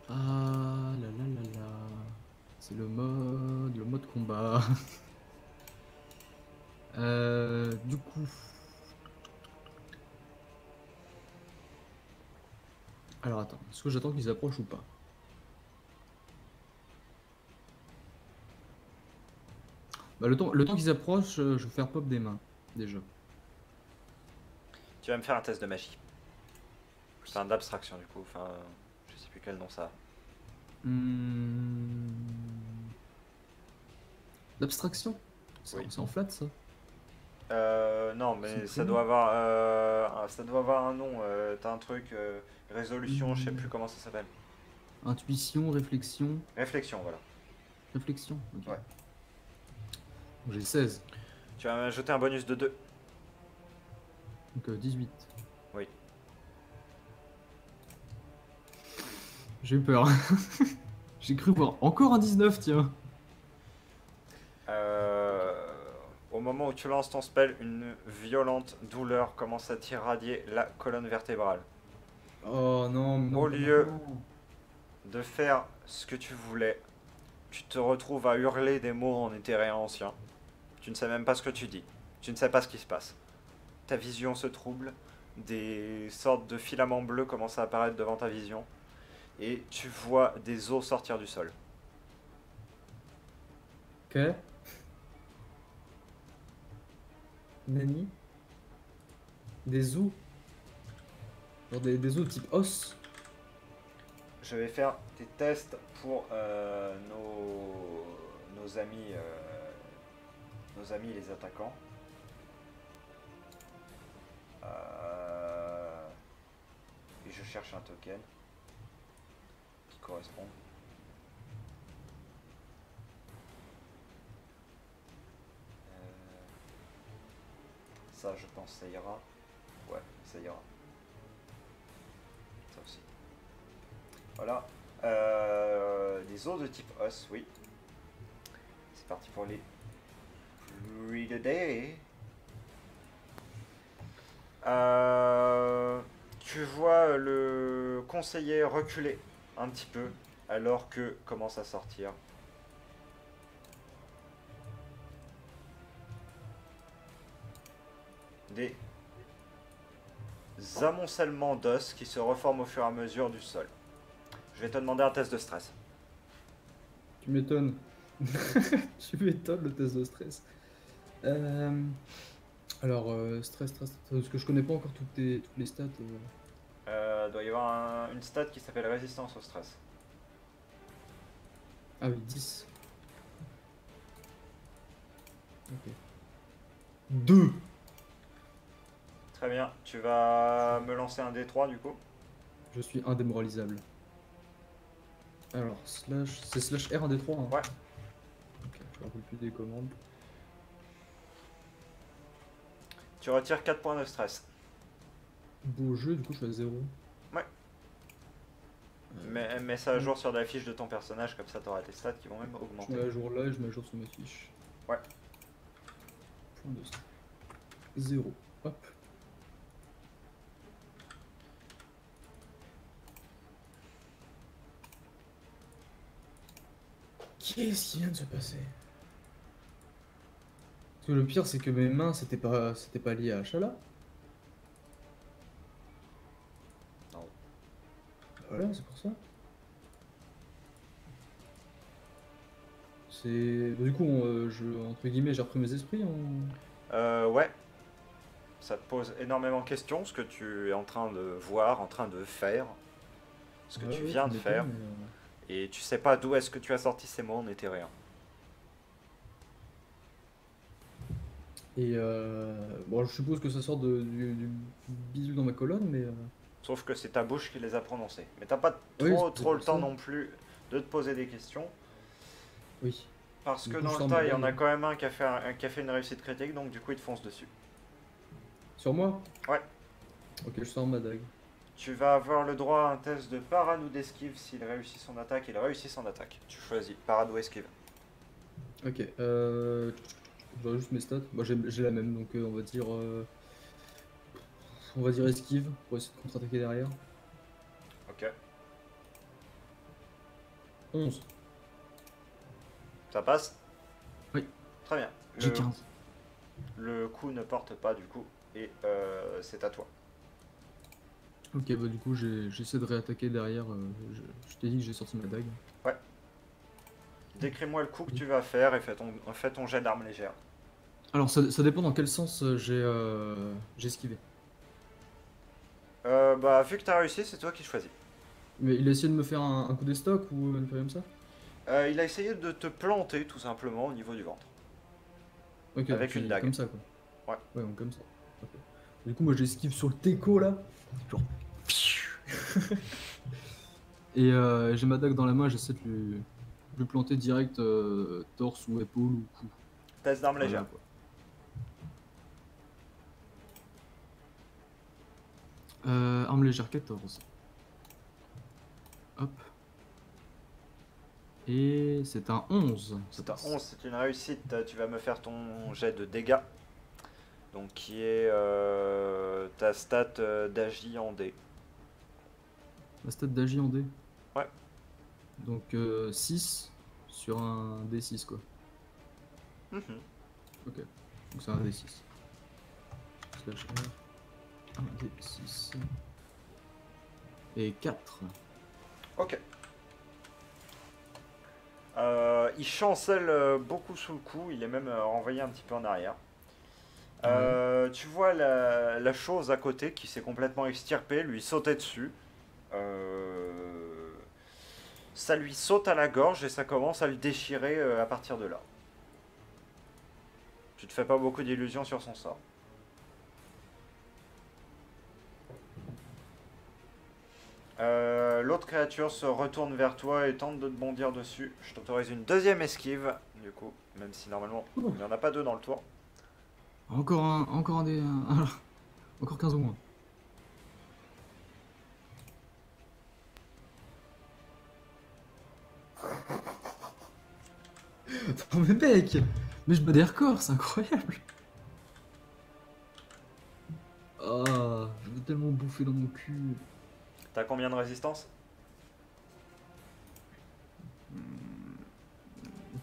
Ah là là là là. C'est le mode combat. Du coup. Alors attends, est-ce que j'attends qu'ils approchent ou pas? Bah, le temps qu'ils approchent, je vais faire pop des mains, déjà. Tu vas me faire un test de magie. Enfin, d'abstraction du coup. Enfin, je sais plus quel nom ça a. Hmm. L'abstraction? Oui. C'est en flat ça? Non, mais C'est ça cool. doit avoir un nom. T'as un truc, résolution, je sais plus comment ça s'appelle. Intuition, réflexion. Réflexion, voilà. Réflexion, ok. Ouais. Donc, j'ai 16, Tu vas m'ajouter un bonus de 2. donc 18. Oui. J'ai eu peur. J'ai cru voir encore un 19, tiens. Euh, Au moment où tu lances ton spell, une violente douleur commence à t'irradier la colonne vertébrale. Oh non, mais non, Au pas lieu maintenant. de faire ce que tu voulais, tu te retrouves à hurler des mots en éthérien ancien. Tu ne sais même pas ce que tu dis. Tu ne sais pas ce qui se passe. Ta vision se trouble. Des sortes de filaments bleus commencent à apparaître devant ta vision. Et tu vois des os sortir du sol. Ok. Nani? Des os? Genre des os type os? Je vais faire des tests pour nos amis les attaquants. Et je cherche un token qui correspond. Ça, je pense, ça ira. Ouais, ça ira. Ça aussi. Voilà. Les os de type os, oui. C'est parti pour les Read a Day. Tu vois le conseiller reculer un petit peu alors que commence à sortir des amoncellements d'os qui se reforment au fur et à mesure du sol. Je vais te demander un test de stress. Tu m'étonnes. Tu m'étonnes le test de stress. Euh, Alors, stress, parce que je connais pas encore toutes les stats. Doit y avoir une stat qui s'appelle résistance au stress. Ah oui, 10. Ok. 2. Très bien, tu vas me lancer un D3 du coup. Je suis indémoralisable. Alors, slash. C'est slash R 1 d 3, hein. Ouais, Ok, je me rappelle plus des commandes. tu retires 4 points de stress. Beau jeu, du coup, je suis à 0. Ouais, mais mets ça à jour sur la fiche de ton personnage, comme ça t'auras tes stats qui vont même Je augmenter. mets à jour là et je mets à jour sur ma fiche. Ouais. Point de stress. 0. Hop. Qu'est-ce qui vient de se passer? Parce que le pire, c'est que mes mains, c'était pas lié à Achala. Non. Voilà, c'est pour ça. C'est. Du coup, entre guillemets, j'ai repris mes esprits en. Ouais, ça te pose énormément de questions, ce que tu es en train de voir, en train de faire, ce que Ouais, tu ouais, viens tu de m'étonnes, faire, et tu sais pas d'où est-ce que tu as sorti ces mots en éthérien. Bon, je suppose que ça sort du bisou dans ma colonne, mais. Sauf que c'est ta bouche qui les a prononcés. Mais t'as pas Oui, c'est trop le pour temps ça. non plus de te poser des questions. Oui. Parce Du que coup, je dans le sors ma tas, il y en dague, a hein. quand même un qui a fait une réussite critique, donc du coup, il te fonce dessus. Sur moi? Ouais. Ok, je sors ma dague. Tu vas avoir le droit à un test de parade ou d'esquive s'il réussit son attaque. Il réussit son attaque. Tu choisis parade ou esquive. Ok, je vois juste mes stats. Moi, j'ai la même, donc on va dire esquive pour essayer de contre-attaquer derrière. Ok. 11. Ça passe. Oui, Très bien. j'ai 15. Le coup ne porte pas du coup. Et c'est à toi. Ok, bah du coup, j'essaie de réattaquer derrière. Je t'ai dit que j'ai sorti ma dague. Ouais. Décris-moi le coup que Du- tu vas faire et fais ton jet d'arme légère. Alors, ça dépend dans quel sens j'ai esquivé. Bah, vu que t'as réussi, c'est toi qui choisis. Mais il a essayé de me faire un coup d'estoc ou une chose comme ça? Il a essayé de te planter tout simplement au niveau du ventre. Ok, donc Avec une dague. comme ça, quoi. Ouais. Ouais, donc comme ça. Ok. Du coup, moi, j'esquive sur le teco, là. Genre. Et j'ai ma dague dans la main, j'essaie de lui planter direct torse ou épaule ou cou. Test d'arme Voilà légère. quoi. Arme légère 14. Hop. Et c'est un 11. Ça C'est un passe. 11, c'est une réussite. Tu vas me faire ton jet de dégâts. Donc qui est ta stat d'agi en D. La stat d'agi en D. Ouais. Donc 6 sur un D6 quoi. Mhm. Ok. Donc c'est un D6. Slash R. Un D6. Et 4. Ok. Il chancelle beaucoup sous le coup, il est même renvoyé un petit peu en arrière. Ouais. Tu vois la chose à côté qui s'est complètement extirpée, lui sauter dessus. Ça lui saute à la gorge et ça commence à le déchirer à partir de là. Tu te fais pas beaucoup d'illusions sur son sort. L'autre créature se retourne vers toi et tente de te bondir dessus. Je t'autorise une deuxième esquive, du coup, même si normalement Oh. il n'y en a pas deux dans le tour. Encore un des. Encore 15 au moins. Attends, mais mec! Mais je bats des records, c'est incroyable! Ah, je veux tellement bouffer dans mon cul. T'as combien de résistance? Hmm,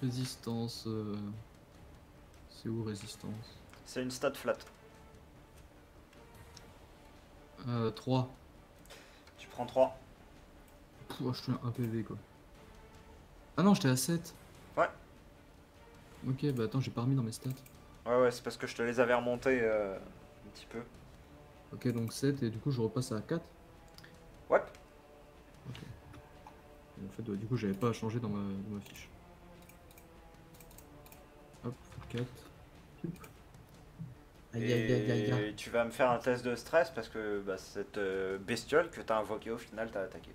Résistance. C'est où résistance? C'est une stat flat. 3. Tu prends 3. Pouah, je suis à 1 PV quoi. Ah non, j'étais à 7. Ouais, Ok, bah attends, j'ai pas remis dans mes stats. ouais, c'est parce que je te les avais remontés un petit peu. Ok, donc 7 et du coup je repasse à 4. Ouais, Ok. Et en fait, ouais, du coup, j'avais pas à changer dans ma fiche. Hop, 4. Aïe aïe aïe aïe aïe. et tu vas me faire un test de stress parce que bah, cette bestiole que t'as invoquée au final t'a attaqué.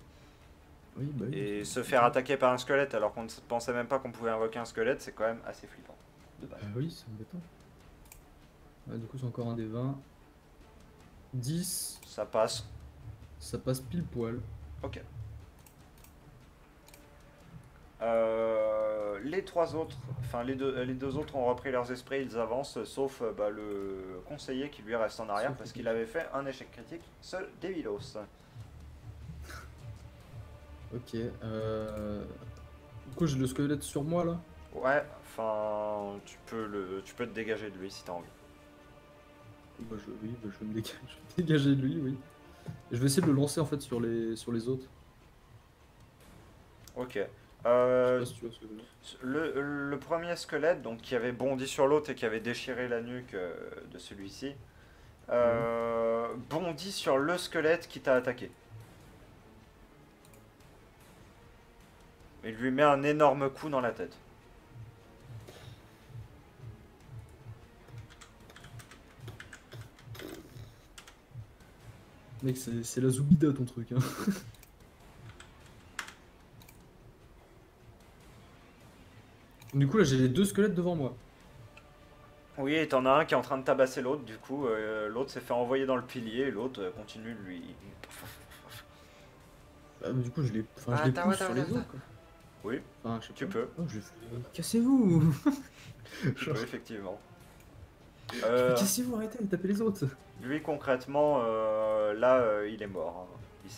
Oui, bah oui. Et se c'est faire ça. attaquer par un squelette alors qu'on ne pensait même pas qu'on pouvait invoquer un squelette, c'est quand même assez flippant. De base. Bah oui, c'est embêtant. Ah, du coup, c'est encore un des 20. 10. Ça passe. Ça passe pile poil. Ok. Les trois autres, enfin les deux autres ont repris leurs esprits, ils avancent, sauf bah, le conseiller qui lui reste en arrière Sauf parce le qu'il avait fait un échec critique, seul Devilos. Ok. Du coup, j'ai le squelette sur moi là. Ouais, enfin tu peux te dégager de lui si t'as envie. Bah, oui, bah, je vais je vais me dégager de lui, oui. Et je vais essayer de le lancer en fait sur les autres. Ok. Je sais Euh, pas si tu vois ce que je veux dire. le premier squelette, donc qui avait bondi sur l'autre et qui avait déchiré la nuque de celui-ci, Ouais. bondit sur le squelette qui t'a attaqué. Il lui met un énorme coup dans la tête. Mec, c'est la Zoubida ton truc, hein. Du coup, là, j'ai les deux squelettes devant moi. Oui, et t'en as un qui est en train de tabasser l'autre, du coup, l'autre s'est fait envoyer dans le pilier, et l'autre continue de lui. Bah, du coup, enfin, je Ah, les pousse sur les attends. autres, quoi. Oui, Enfin, je sais tu pas. peux, Oh, je fais... Cassez-vous! tu peux Genre, effectivement. je fais Euh, cassez-vous, arrêtez de taper les autres! Lui, concrètement, là, il est mort, hein. Il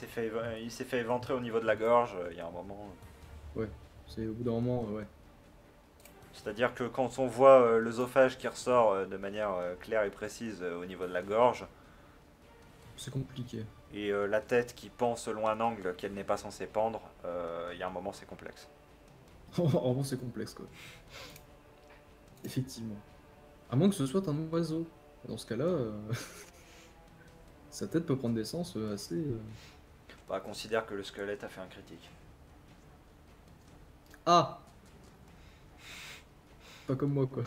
s'est fait éventrer au niveau de la gorge, il y a un moment. Ouais, c'est au bout d'un moment, ouais. C'est-à-dire que quand on voit l'œsophage qui ressort de manière claire et précise au niveau de la gorge, C'est compliqué. et la tête qui pend selon un angle qu'elle n'est pas censée pendre, il y a un moment, c'est complexe. Vraiment, c'est complexe, quoi. Effectivement. À moins que ce soit un oiseau. Dans ce cas-là, sa tête peut prendre des sens assez... Bah, considère que le squelette a fait un critique. Ah! Pas comme moi, quoi.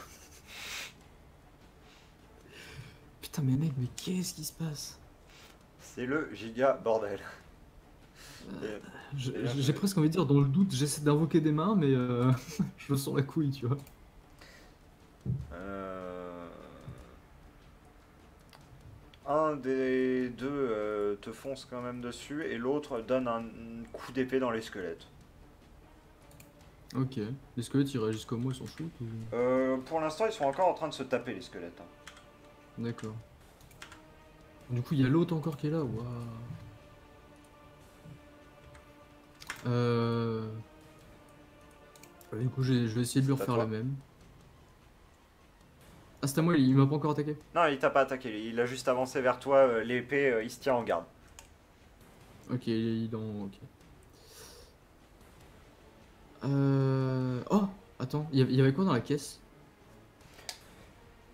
Putain, mais mec, mais qu'est-ce qui se passe? C'est le giga bordel. Et- D'ailleurs, J'ai presque envie de dire, dans le doute, j'essaie d'invoquer des mains, mais je me sens la couille, tu vois. euh, un des deux te fonce quand même dessus et l'autre donne un coup d'épée dans les squelettes. Ok. Les squelettes ils réagissent comme moi, ils s'en foutent ou... Pour l'instant, ils sont encore en train de se taper, les squelettes, hein. D'accord. Du coup, il y a l'autre encore qui est là. Waouh. Euh... Du coup, je vais essayer de lui C'est à refaire la toi. même. Ah, c'est à moi, il m'a pas encore attaqué. Non, il t'a pas attaqué, il a juste avancé vers toi, l'épée, il se tient en garde. Ok, il est dans... Ok. Oh! Attends, il y avait quoi dans la caisse?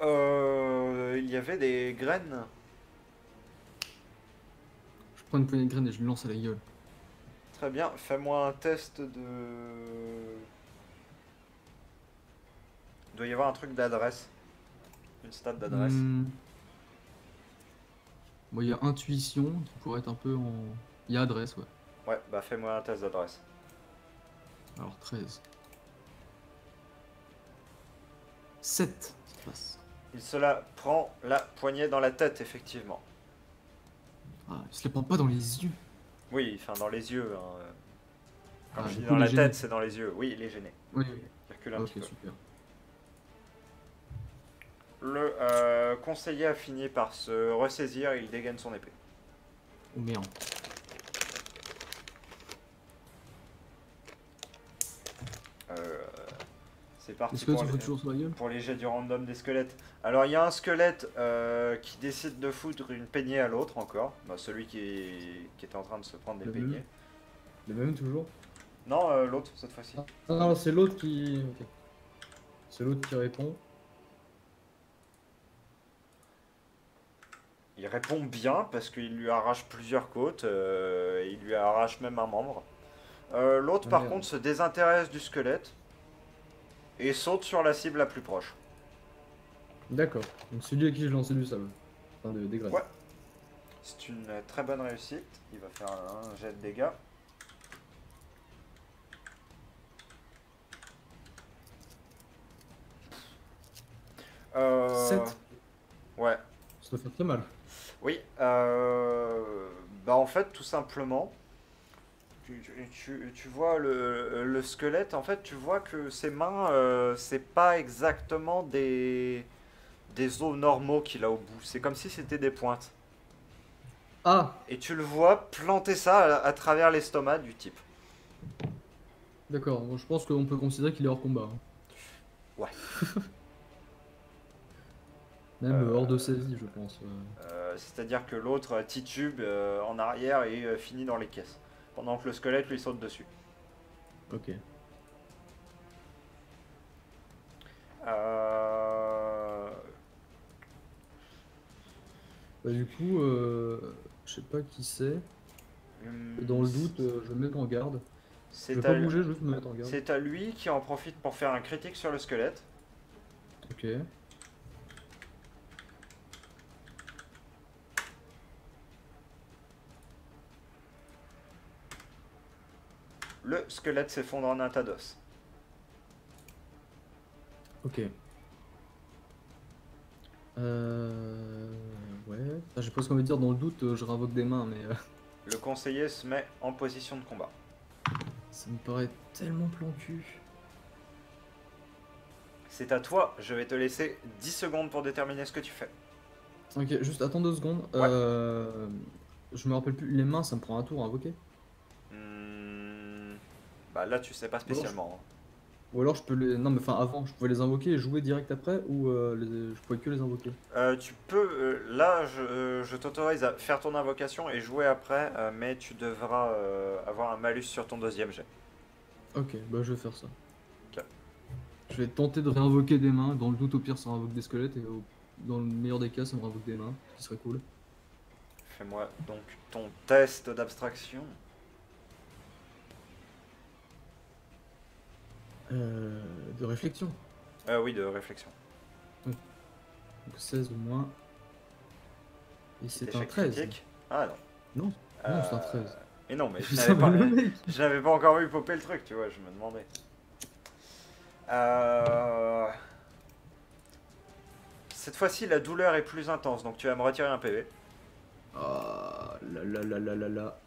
Il y avait des graines. Je prends une poignée de graines et je lui lance à la gueule. Très bien, fais-moi un test de... Il doit y avoir un truc d'adresse. Une stat d'adresse. Hmm. Bon, il y a intuition qui pourrait être un peu en... Il y a adresse, ouais. Ouais, bah fais-moi un test d'adresse. Alors 13. 7, ça passe. Il se la prend la poignée dans la tête, effectivement. Ah, il se les prend pas dans les yeux. Oui, enfin dans les yeux, hein. Quand Ah, je du dis coup, dans les la gêner. tête, c'est dans les yeux. Oui, il est gêné. Oui, oui. Il recule un Ok, petit peu. super. Le conseiller a fini par se ressaisir et il dégaine son épée. Oh merde. Euh, c'est Les parti squelettes se foutent toujours sur la gueule? pour les jets du random des squelettes. Alors il y a un squelette qui décide de foutre une peignée à l'autre encore. Bah, celui qui était en train de se prendre des Le peignées. même? Le même toujours? Non, l'autre cette fois-ci. Ah non, c'est l'autre qui... Ok. C'est l'autre qui répond. Il répond bien parce qu'il lui arrache plusieurs côtes, il lui arrache même un membre. L'autre Ah par merde. contre se désintéresse du squelette et saute sur la cible la plus proche. D'accord. Donc celui à qui je lançais du sable. Enfin, des graines. Ouais, c'est une très bonne réussite. Il va faire un jet de dégâts. Euh, 7. ouais, Ça doit faire très mal. oui. Bah en fait, tout simplement, tu vois le squelette, en fait, tu vois que ses mains, c'est pas exactement des os normaux qu'il a au bout. C'est comme si c'était des pointes. Ah! Et tu le vois planter ça à travers l'estomac du type. D'accord, bon, je pense qu'on peut considérer qu'il est hors combat, hein. Ouais. Même hors de sa vie, je pense. C'est-à-dire que l'autre titube en arrière et finit dans les caisses. Pendant que le squelette lui saute dessus. Ok. Euh, Bah, du coup, je sais pas qui c'est. Et dans le doute, je vais me mettre en garde. Je vais c'est pas à, bouger, juste me mettre en garde. c'est à lui qui en profite pour faire un critique sur le squelette. Ok. Le squelette s'effondre en un tas d'os. Ok. Euh... Ouais. Ah, j'ai presque envie de dire, dans le doute, je réinvoque des mains, mais Le conseiller se met en position de combat. ça me paraît tellement plan cul. C'est à toi, je vais te laisser 10 secondes pour déterminer ce que tu fais. Ok, juste attends 2 secondes. Ouais. Je me rappelle plus, les mains, ça me prend un tour à invoquer. Hmm, Bah là tu sais pas Ou alors, spécialement, hein. ou alors je peux les... Non mais enfin avant, je pouvais les invoquer et jouer direct après ou je pouvais que les invoquer. Tu peux, là je t'autorise à faire ton invocation et jouer après, mais tu devras avoir un malus sur ton deuxième jet. Ok, bah je vais faire ça. Ok. Je vais tenter de réinvoquer des mains, dans le doute au pire ça réinvoque des squelettes et dans le meilleur des cas ça me réinvoque des mains, ce qui serait cool. Fais-moi donc ton test d'abstraction. De réflexion. Oui, de réflexion. Oui. Donc 16 au moins. Et Petit c'est un échec 13. critique. Ah non. Non, non c'est un 13. Et non, mais Ça va le mec. je n'avais pas encore vu popper le truc, tu vois, je me demandais. Cette fois-ci, la douleur est plus intense, donc tu vas me retirer un PV. Ah là là là là là là.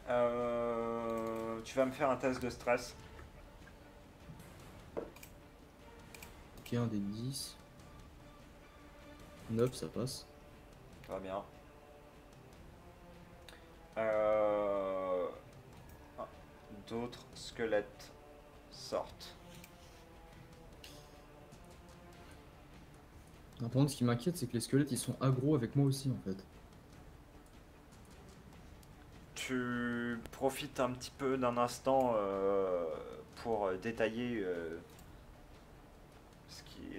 Tu vas me faire un test de stress. Ok, un des 10. 9, ça passe. Très bien. Euh, D'autres squelettes sortent. Par contre, ce qui m'inquiète, c'est que les squelettes, ils sont aggro avec moi aussi, en fait. Tu profites un petit peu d'un instant pour détailler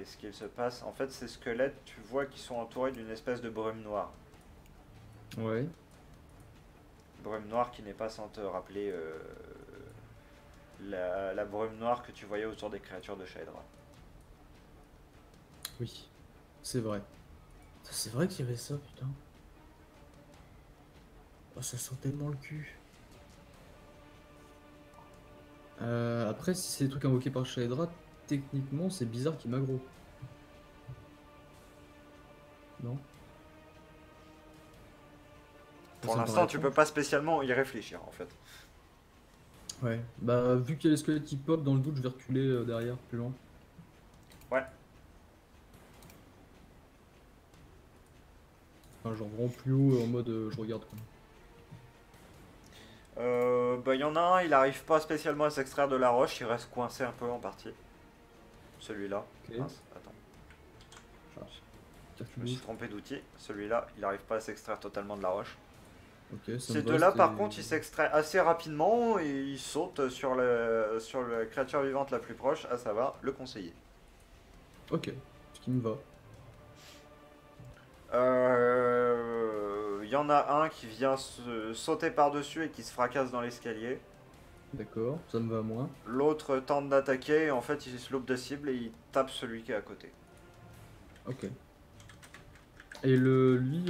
ce qu'il se passe. En fait, ces squelettes, tu vois qu'ils sont entourés d'une espèce de brume noire. Ouais. Brume noire qui n'est pas sans te rappeler la brume noire que tu voyais autour des créatures de Shaedra. Oui. C'est vrai. C'est vrai qu'il y avait ça, putain. Oh, ça sent tellement le cul. Après, si c'est des trucs invoqués par Shaedra, techniquement, c'est bizarre qu'il m'aggro. Non? Pour Ça me l'instant, paraît tu peux étrange. pas spécialement y réfléchir en fait. Ouais. Bah, vu qu'il y a les squelettes qui pop, dans le doute, je vais reculer derrière, plus loin. Ouais. Enfin, genre vraiment plus haut, en mode je regarde quoi. Bah, il y en a un, il arrive pas spécialement à s'extraire de la roche, il reste coincé un peu en partie. Celui-là. Ok. Mince, attends. Ah, tire Je tu me suis bouges. trompé d'outil. Celui-là, il arrive pas à s'extraire totalement de la roche. Ok, ça me Ces va, deux-là, par c'était... contre, ils s'extraient assez rapidement et ils sautent sur la créature vivante la plus proche, à savoir le conseiller. Ok, ce qui me va. Il y en a un qui vient sauter par-dessus et qui se fracasse dans l'escalier. D'accord, ça me va à moi. L'autre tente d'attaquer et en fait il se loupe de cible et il tape celui qui est à côté. Ok. Et lui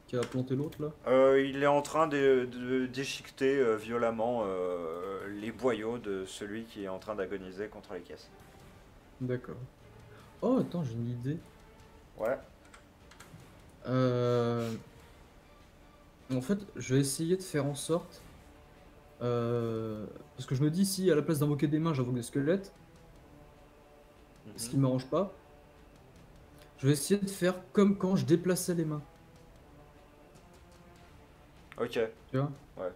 qui a planté l'autre là? Il est en train de déchiqueter violemment les boyaux de celui qui est en train d'agoniser contre les caisses. D'accord. Oh, attends, j'ai une idée. Ouais. Euh, En fait, je vais essayer de faire en sorte... Parce que je me dis, si à la place d'invoquer des mains, j'invoque des squelettes, ce Mhm. qui m'arrange pas, je vais essayer de faire comme quand je déplaçais les mains. Ok. Tu vois? Ouais.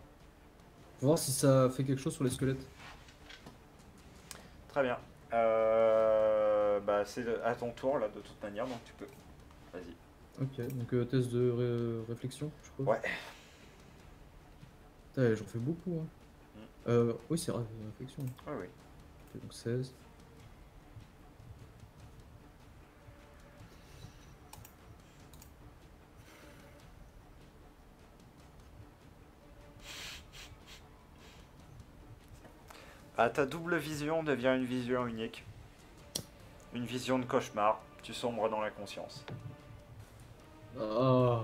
Pour voir si ça fait quelque chose sur les squelettes. Très bien. Bah c'est à ton tour là de toute manière donc tu peux. Vas-y. Ok, donc test de réflexion, je suppose. Ouais. Putain, j'en fais beaucoup, hein. Mm. Oui, c'est réflexion. Oui, oui. Ok, donc 16. Ah, ta double vision devient une vision unique. Une vision de cauchemar. Tu sombres dans l'inconscience. Ah.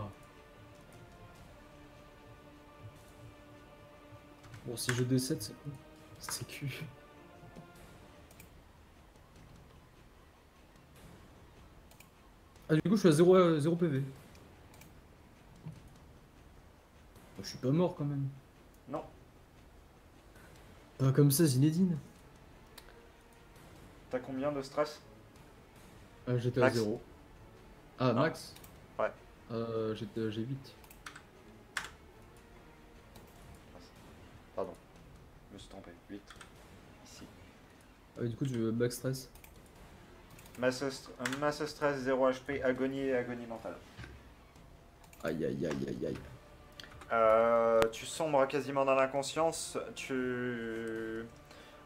Bon, si je décède, c'est cool. C'est cul. Ah, du coup, je suis à 0 PV. Bah, je suis pas mort quand même. Non. Pas comme ça, Zinedine. T'as combien de stress? J'étais à Max? 0. Ah, Non. max? Ouais. J'ai 8. Pardon. Je me suis trompé. 8. Ici. Ah, du coup, tu veux back stress. Masse stress 0 HP, agonie et agonie mentale. Aïe, aïe, aïe, aïe, aïe. Tu sombres quasiment dans l'inconscience. Tu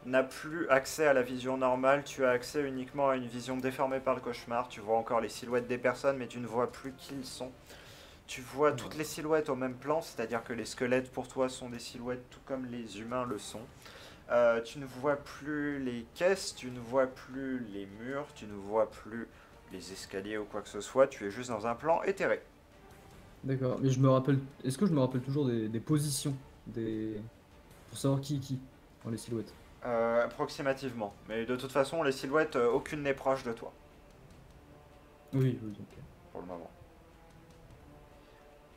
n'as plus accès à la vision normale. Tu as accès uniquement à une vision déformée par le cauchemar. Tu vois encore les silhouettes des personnes, mais tu ne vois plus qui ils sont. Tu vois Ah. toutes les silhouettes au même plan, c'est-à-dire que les squelettes pour toi sont des silhouettes tout comme les humains le sont. Tu ne vois plus les caisses, tu ne vois plus les murs, tu ne vois plus les escaliers ou quoi que ce soit. Tu es juste dans un plan éthéré. D'accord, mais je me rappelle. Est-ce que je me rappelle toujours des positions des... Pour savoir qui est qui dans les silhouettes? Approximativement. Mais de toute façon, les silhouettes, aucune n'est proche de toi Oui, oui, ok. pour le moment.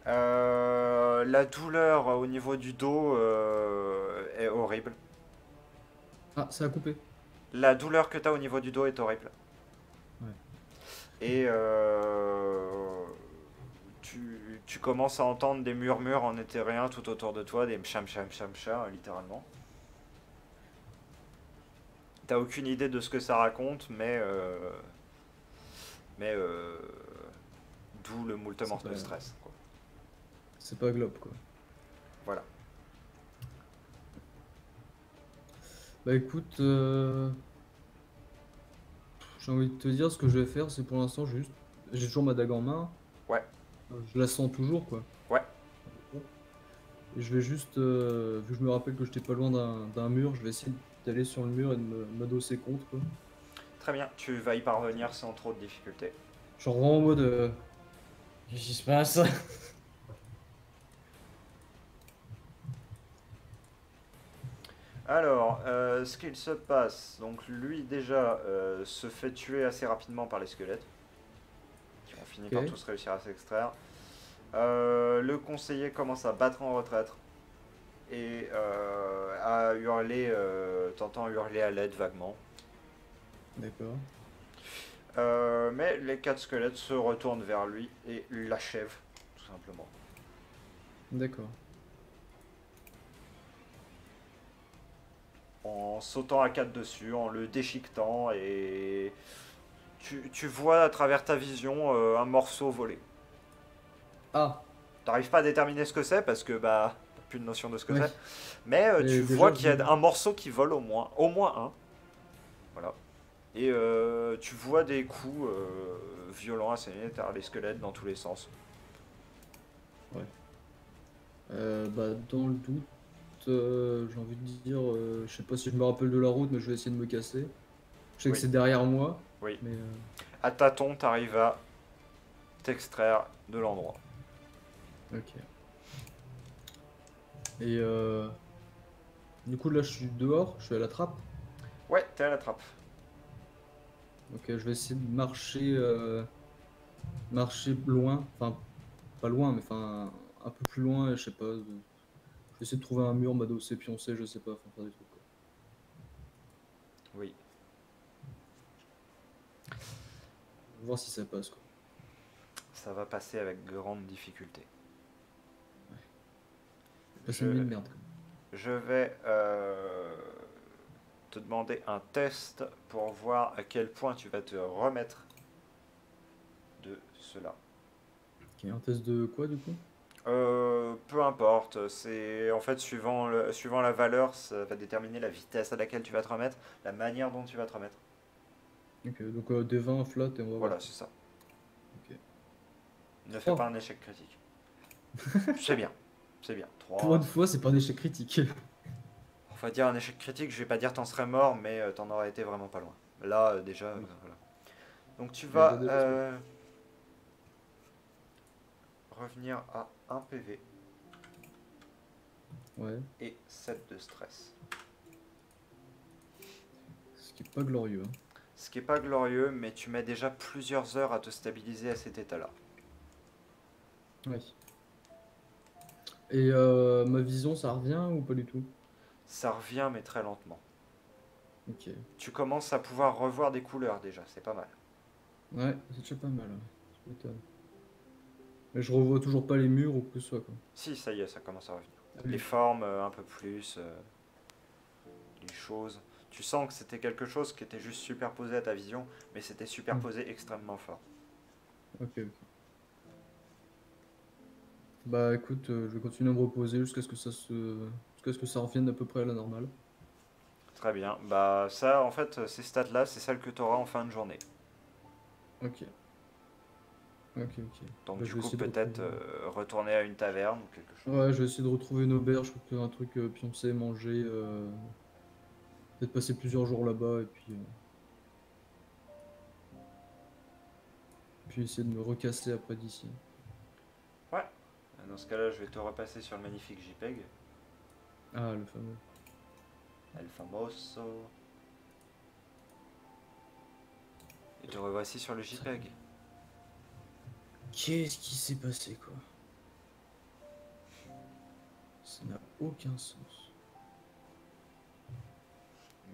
La douleur au niveau du dos est horrible. Ah, ça a coupé. La douleur que tu as au niveau du dos est horrible. Ouais. Et tu commences à entendre des murmures en éthérien tout autour de toi, des mcham cham cham cham, littéralement. T'as aucune idée de ce que ça raconte, mais d'où le moult C'est morts pas, de stress, quoi. c'est pas Globe, quoi. Voilà. Bah écoute, j'ai envie de te dire, ce que je vais faire, c'est pour l'instant juste. J'ai toujours ma dague en main. Ouais, Je la sens toujours, quoi. ouais, Et je vais juste, vu que je me rappelle que j'étais pas loin d'un mur, je vais essayer d'aller sur le mur et de m'adosser contre, quoi. très bien. Tu vas y parvenir sans trop de difficultés. Genre vraiment en mode. Qu'est-ce qui se passe? Alors, ce qu'il se passe, donc lui déjà se fait tuer assez rapidement par les squelettes, qui ont fini par Ok. tous réussir à s'extraire. Le conseiller commence à battre en retraite et à hurler, tentant hurler à l'aide vaguement. D'accord. Mais les quatre squelettes se retournent vers lui et l'achèvent, tout simplement. D'accord. En sautant à quatre dessus, en le déchiquetant, et tu vois à travers ta vision un morceau voler. Ah! T'arrives pas à déterminer ce que c'est parce que bah t'as plus de notion de ce que Oui. c'est. Mais tu Mais vois déjà, qu'il y a un morceau qui vole au moins un. Voilà. Et tu vois des coups violents assénés par les squelettes dans tous les sens. Ouais. Bah, dans le doute, j'ai envie de dire, je sais pas si je me rappelle de la route, mais je vais essayer de me casser. Je sais que Oui, c'est derrière moi, oui. mais À tâtons, t'arrives à t'extraire de l'endroit. ok. Et du coup, là, je suis dehors, je suis à la trappe. Ouais, t'es à la trappe. Ok, je vais essayer de marcher loin, enfin, pas loin, mais enfin, un peu plus loin, et je sais pas. Je vais essayer de trouver un mur, m'adosser, pioncer, je sais pas, enfin, faire des trucs, quoi. Oui. Voir si ça passe, quoi. Ça va passer avec grande difficulté. Passer une nuit Je, de merde, quoi. je vais te demander un test pour voir à quel point tu vas te remettre de cela. Ok, un test de quoi, du coup? Peu importe, c'est en fait suivant la valeur, ça va déterminer la vitesse à laquelle tu vas te remettre, la manière dont tu vas te remettre. Ok, donc des 20 flat, et on va voir, Voilà, quoi. c'est ça. Ok. Ne fais pas 3. un échec critique. C'est bien, c'est bien. Pour 3. une fois, c'est pas un échec critique. On va dire un échec critique, je vais pas dire t'en serais mort, mais t'en aurais été vraiment pas loin. Là, déjà, Ok. voilà. Donc tu Mais bah, vas déjà, revenir à 1 PV ouais. et 7 de stress. Ce qui est pas glorieux, hein. Ce qui est pas glorieux, mais tu mets déjà plusieurs heures à te stabiliser à cet état-là. Ouais. Et ma vision, ça revient ou pas du tout? Ça revient, mais très lentement. Ok. Tu commences à pouvoir revoir des couleurs déjà, c'est pas mal. Ouais, c'est déjà pas mal, ouais. Tu m'étonnes. Mais je revois toujours pas les murs ou que ce soit, quoi. Si, ça y est, ça commence à revenir. Ah Les oui. formes un peu plus, les choses. Tu sens que c'était quelque chose qui était juste superposé à ta vision, mais c'était Hmm. superposé extrêmement fort. Ok, ok. Bah écoute, je vais continuer à me reposer jusqu'à ce que ça revienne à peu près à la normale. Très bien. Bah ça, en fait, ces stats-là, c'est celles que tu auras en fin de journée. Ok, ok, ok. Donc Bah du je vais coup, essayer de peut-être retrouver. retourner à une taverne ou quelque chose. Ouais, je vais essayer de retrouver une auberge, un truc pioncer, manger. Peut-être passer plusieurs jours là-bas et puis essayer de me recasser après d'ici. Ouais. Dans ce cas-là, je vais te repasser sur le magnifique JPEG. Ah, le fameux. El famoso. Et te revoici sur le JPEG. Qu'est-ce qui s'est passé, quoi? aucun sens.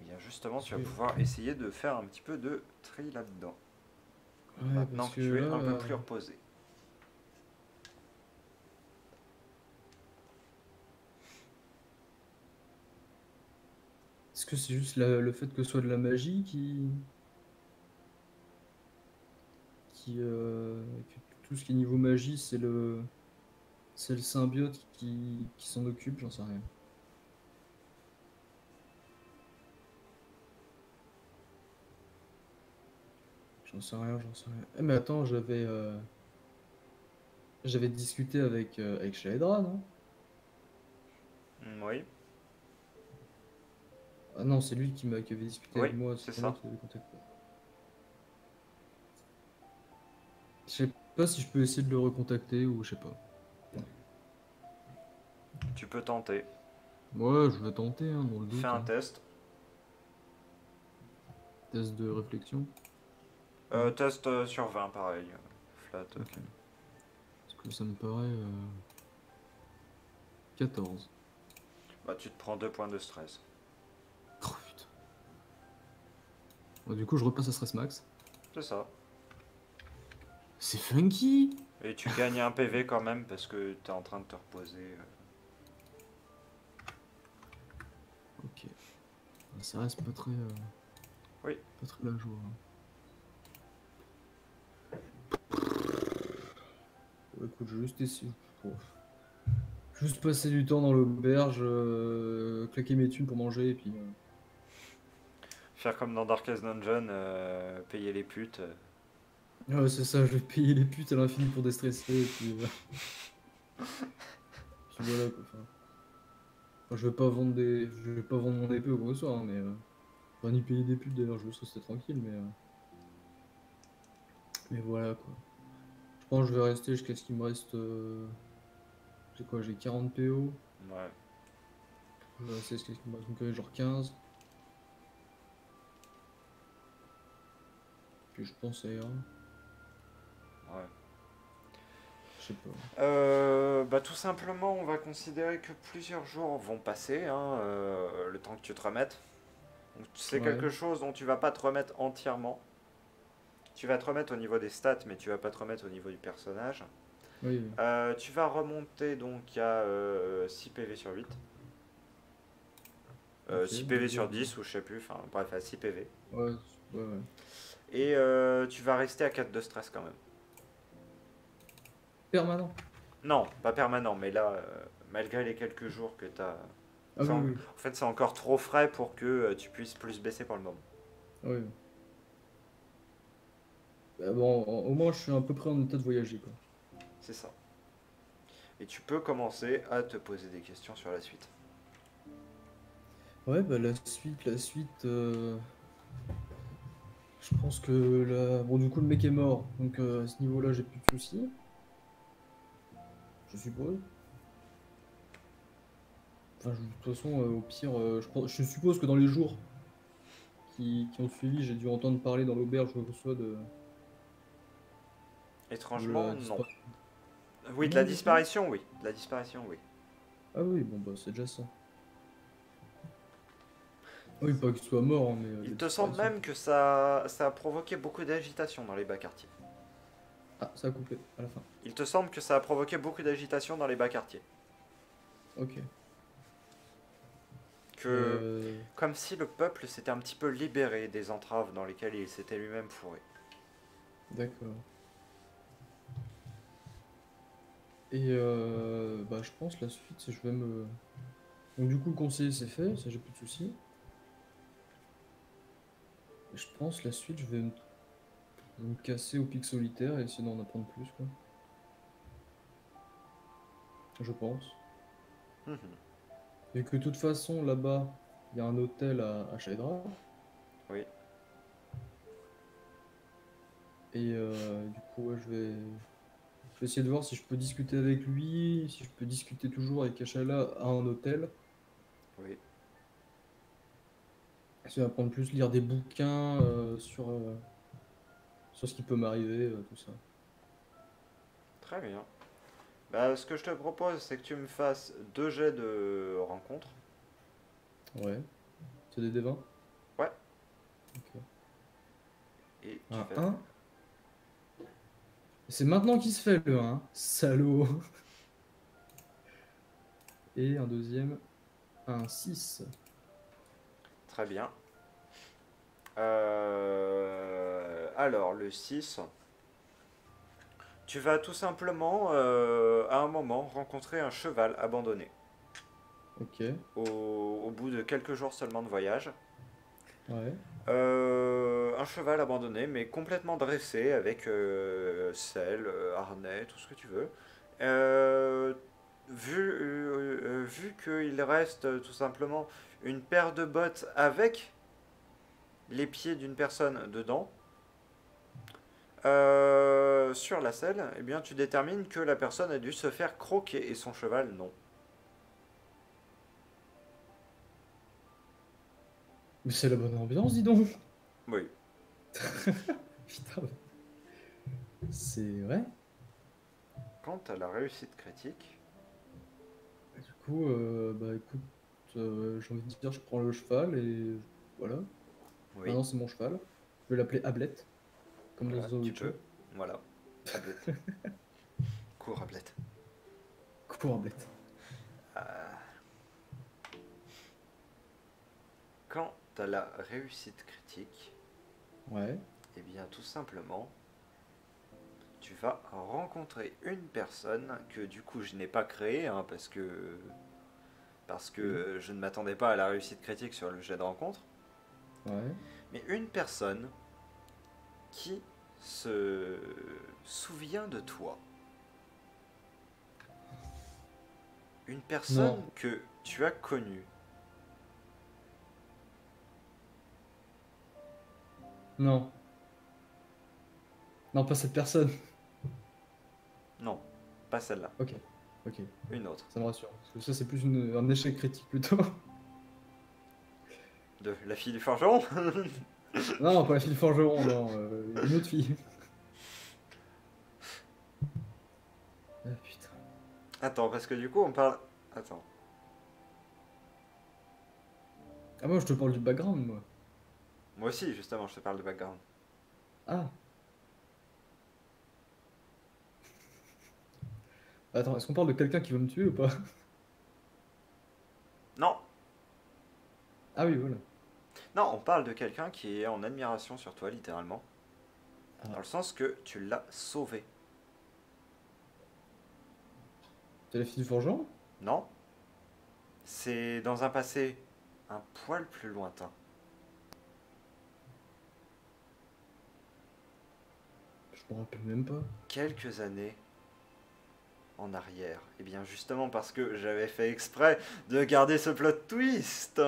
Eh bien justement, Parce tu vas que, pouvoir essayer de faire un petit peu de tri là-dedans. ouais, Maintenant parce que que tu es là, un peu plus reposé. est-ce que c'est juste le fait que ce soit de la magie que tout ce qui est niveau magie, c'est le symbiote qui s'en occupe, j'en sais rien. J'en sais rien, j'en sais rien. Eh, mais attends, j'avais discuté avec Shaedra, non? Oui, Ah non, c'est lui qui avait discuté oui, avec moi, c'est c'est pas moi ça. qui l'avais contacté. Je sais pas si je peux essayer de le recontacter ou je sais pas. Tu peux tenter. Ouais, je vais tenter, hein, dans le Fais doute, un hein. test. Test de réflexion. Non? Test sur 20, pareil. Flat. Ok. Parce que ça me paraît 14. Bah, tu te prends 2 points de stress. Oh putain. Bon, du coup, je repasse à stress max. C'est ça. C'est funky! Et tu gagnes un PV quand même parce que tu es en train de te reposer. Ok. Ça reste Oui. pas très la joie, hein. Bon, écoute, je vais juste essayer. Bon, juste passer du temps dans l'auberge, claquer mes thunes pour manger et puis. Faire comme dans Darkest Dungeon, payer les putes. Ouais, c'est ça, je vais payer les putes à l'infini pour déstresser et puis, puis voilà quoi. Enfin, je vais pas vendre mon épée ou quoi que ce soit, hein, mais. Enfin, ni payer des putes d'ailleurs, je veux juste rester tranquille, mais voilà quoi. Je pense que je vais rester jusqu'à ce qu'il me reste. C'est quoi, j'ai 40 PO. Ouais. Je vais rester jusqu'à ce qu'il me reste donc, genre 15. Puis je pense ça ira. Ouais. Je sais pas. Bah tout simplement, on va considérer que plusieurs jours vont passer, hein, le temps que tu te remettes. Donc c'est Ouais, quelque chose dont tu vas pas te remettre entièrement. Tu vas te remettre au niveau des stats, mais tu vas pas te remettre au niveau du personnage. oui, oui. Tu vas remonter donc à 6 PV sur 8. Ok, 6 donc PV sur genre. 10 ou je sais plus, enfin bref, à 6 PV. Ouais, ouais, ouais. Et tu vas rester à 4 de stress quand même. Permanent. Non, pas permanent, mais là, malgré les quelques jours que tu as. Ah oui, oui. En fait, c'est encore trop frais pour que tu puisses plus baisser pour le moment. Oui. Oui. Bah bon, au moins je suis à peu près en état de voyager, quoi. C'est ça. Et tu peux commencer à te poser des questions sur la suite. Ouais, bah la suite, je pense que bon, du coup, le mec est mort, donc à ce niveau-là, j'ai plus de soucis, je suppose. Enfin, de toute façon, au pire, je suppose que dans les jours qui ont suivi, j'ai dû entendre parler dans l'auberge ou quoi que ce soit de Étrangement, la non. disparition. Oui, de Non, la du tout? disparition, oui. De la disparition, oui. Ah oui, bon, bah, c'est déjà ça. Oui, pas qu'il soit mort, hein, mais Il la te semble disparition. même que ça a provoqué beaucoup d'agitation dans les bas quartiers. Ah, ça a coupé à la fin. Il te semble que ça a provoqué beaucoup d'agitation dans les bas quartiers. Ok. Que, Euh, comme si le peuple s'était un petit peu libéré des entraves dans lesquelles il s'était lui-même fourré. d'accord. Et bah, je pense la suite, c'est je vais me. Donc, du coup, le conseiller, c'est fait, ça, j'ai plus de soucis. Et je pense la suite, je vais me casser au pic solitaire et essayer d'en apprendre plus, quoi. Je pense. Mhm. Et que de toute façon, là-bas, il y a un hôtel à Shaedra. Oui. Et du coup, ouais, je vais essayer de voir si je peux discuter avec lui, si je peux discuter toujours avec Achala à un hôtel. Oui. Essayer d'apprendre plus, lire des bouquins sur ce qui peut m'arriver, tout ça. Très bien. Bah, ce que je te propose, c'est que tu me fasses 2 jets de rencontre. Ouais. C'est des D20. Ouais. Ok. Et tu Un vas... 1. C'est maintenant qu'il se fait le 1. Salaud. Et un deuxième. Un 6. Très bien. Alors, le 6. Tu vas tout simplement, à un moment, rencontrer un cheval abandonné. Ok. Au bout de quelques jours seulement de voyage. Ouais. Un cheval abandonné, mais complètement dressé, avec selle, harnais, tout ce que tu veux. Euh, vu qu'il reste tout simplement une paire de bottes avec les pieds d'une personne dedans, sur la selle, eh bien, tu détermines que la personne a dû se faire croquer et son cheval non. Mais c'est la bonne ambiance, dis donc. Oui. Putain. C'est vrai. Quant à la réussite critique, Du coup, bah écoute, j'ai envie de dire, je prends le cheval et voilà. oui, Maintenant, c'est mon cheval. Je vais l'appeler Ablette, comme dans voilà, The tu Witcher. peux. Voilà. Ablette. Cours, Ablette. Cours, Ablette. Quant à la réussite critique, Ouais. eh bien, tout simplement, tu vas rencontrer une personne que du coup je n'ai pas créée, hein, parce Oui. que je ne m'attendais pas à la réussite critique sur le jet de rencontre, Ouais. mais une personne qui se souvient de toi. Une personne Non. que tu as connue. Non. Non, pas cette personne. Non, pas celle-là, Ok. Ok. une autre. Ça me rassure. Parce que ça, c'est plus un échec critique plutôt. De la fille du forgeron. Non, pas la fille du forgeron, non. Une autre fille. Ah putain. Attends, parce que du coup on parle... Attends. Ah, moi, je te parle du background, moi. Moi aussi, justement, je te parle de background. Ah. Attends, est-ce qu'on parle de quelqu'un qui veut me tuer ou pas? Non, Ah oui, voilà. non, on parle de quelqu'un qui est en admiration sur toi, littéralement. Dans Ah. le sens que tu l'as sauvé. C'est la fille du forgeron? Non, c'est dans un passé un poil plus lointain. Je me rappelle même pas. Quelques années en arrière. Et bien justement parce que j'avais fait exprès de garder ce plot twist.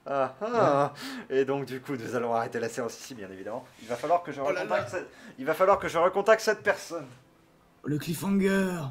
Ah Ouais. ah. Et donc du coup nous allons arrêter la séance ici bien évidemment. Il va falloir que je Oh là là. recontacte cette personne. Le cliffhanger!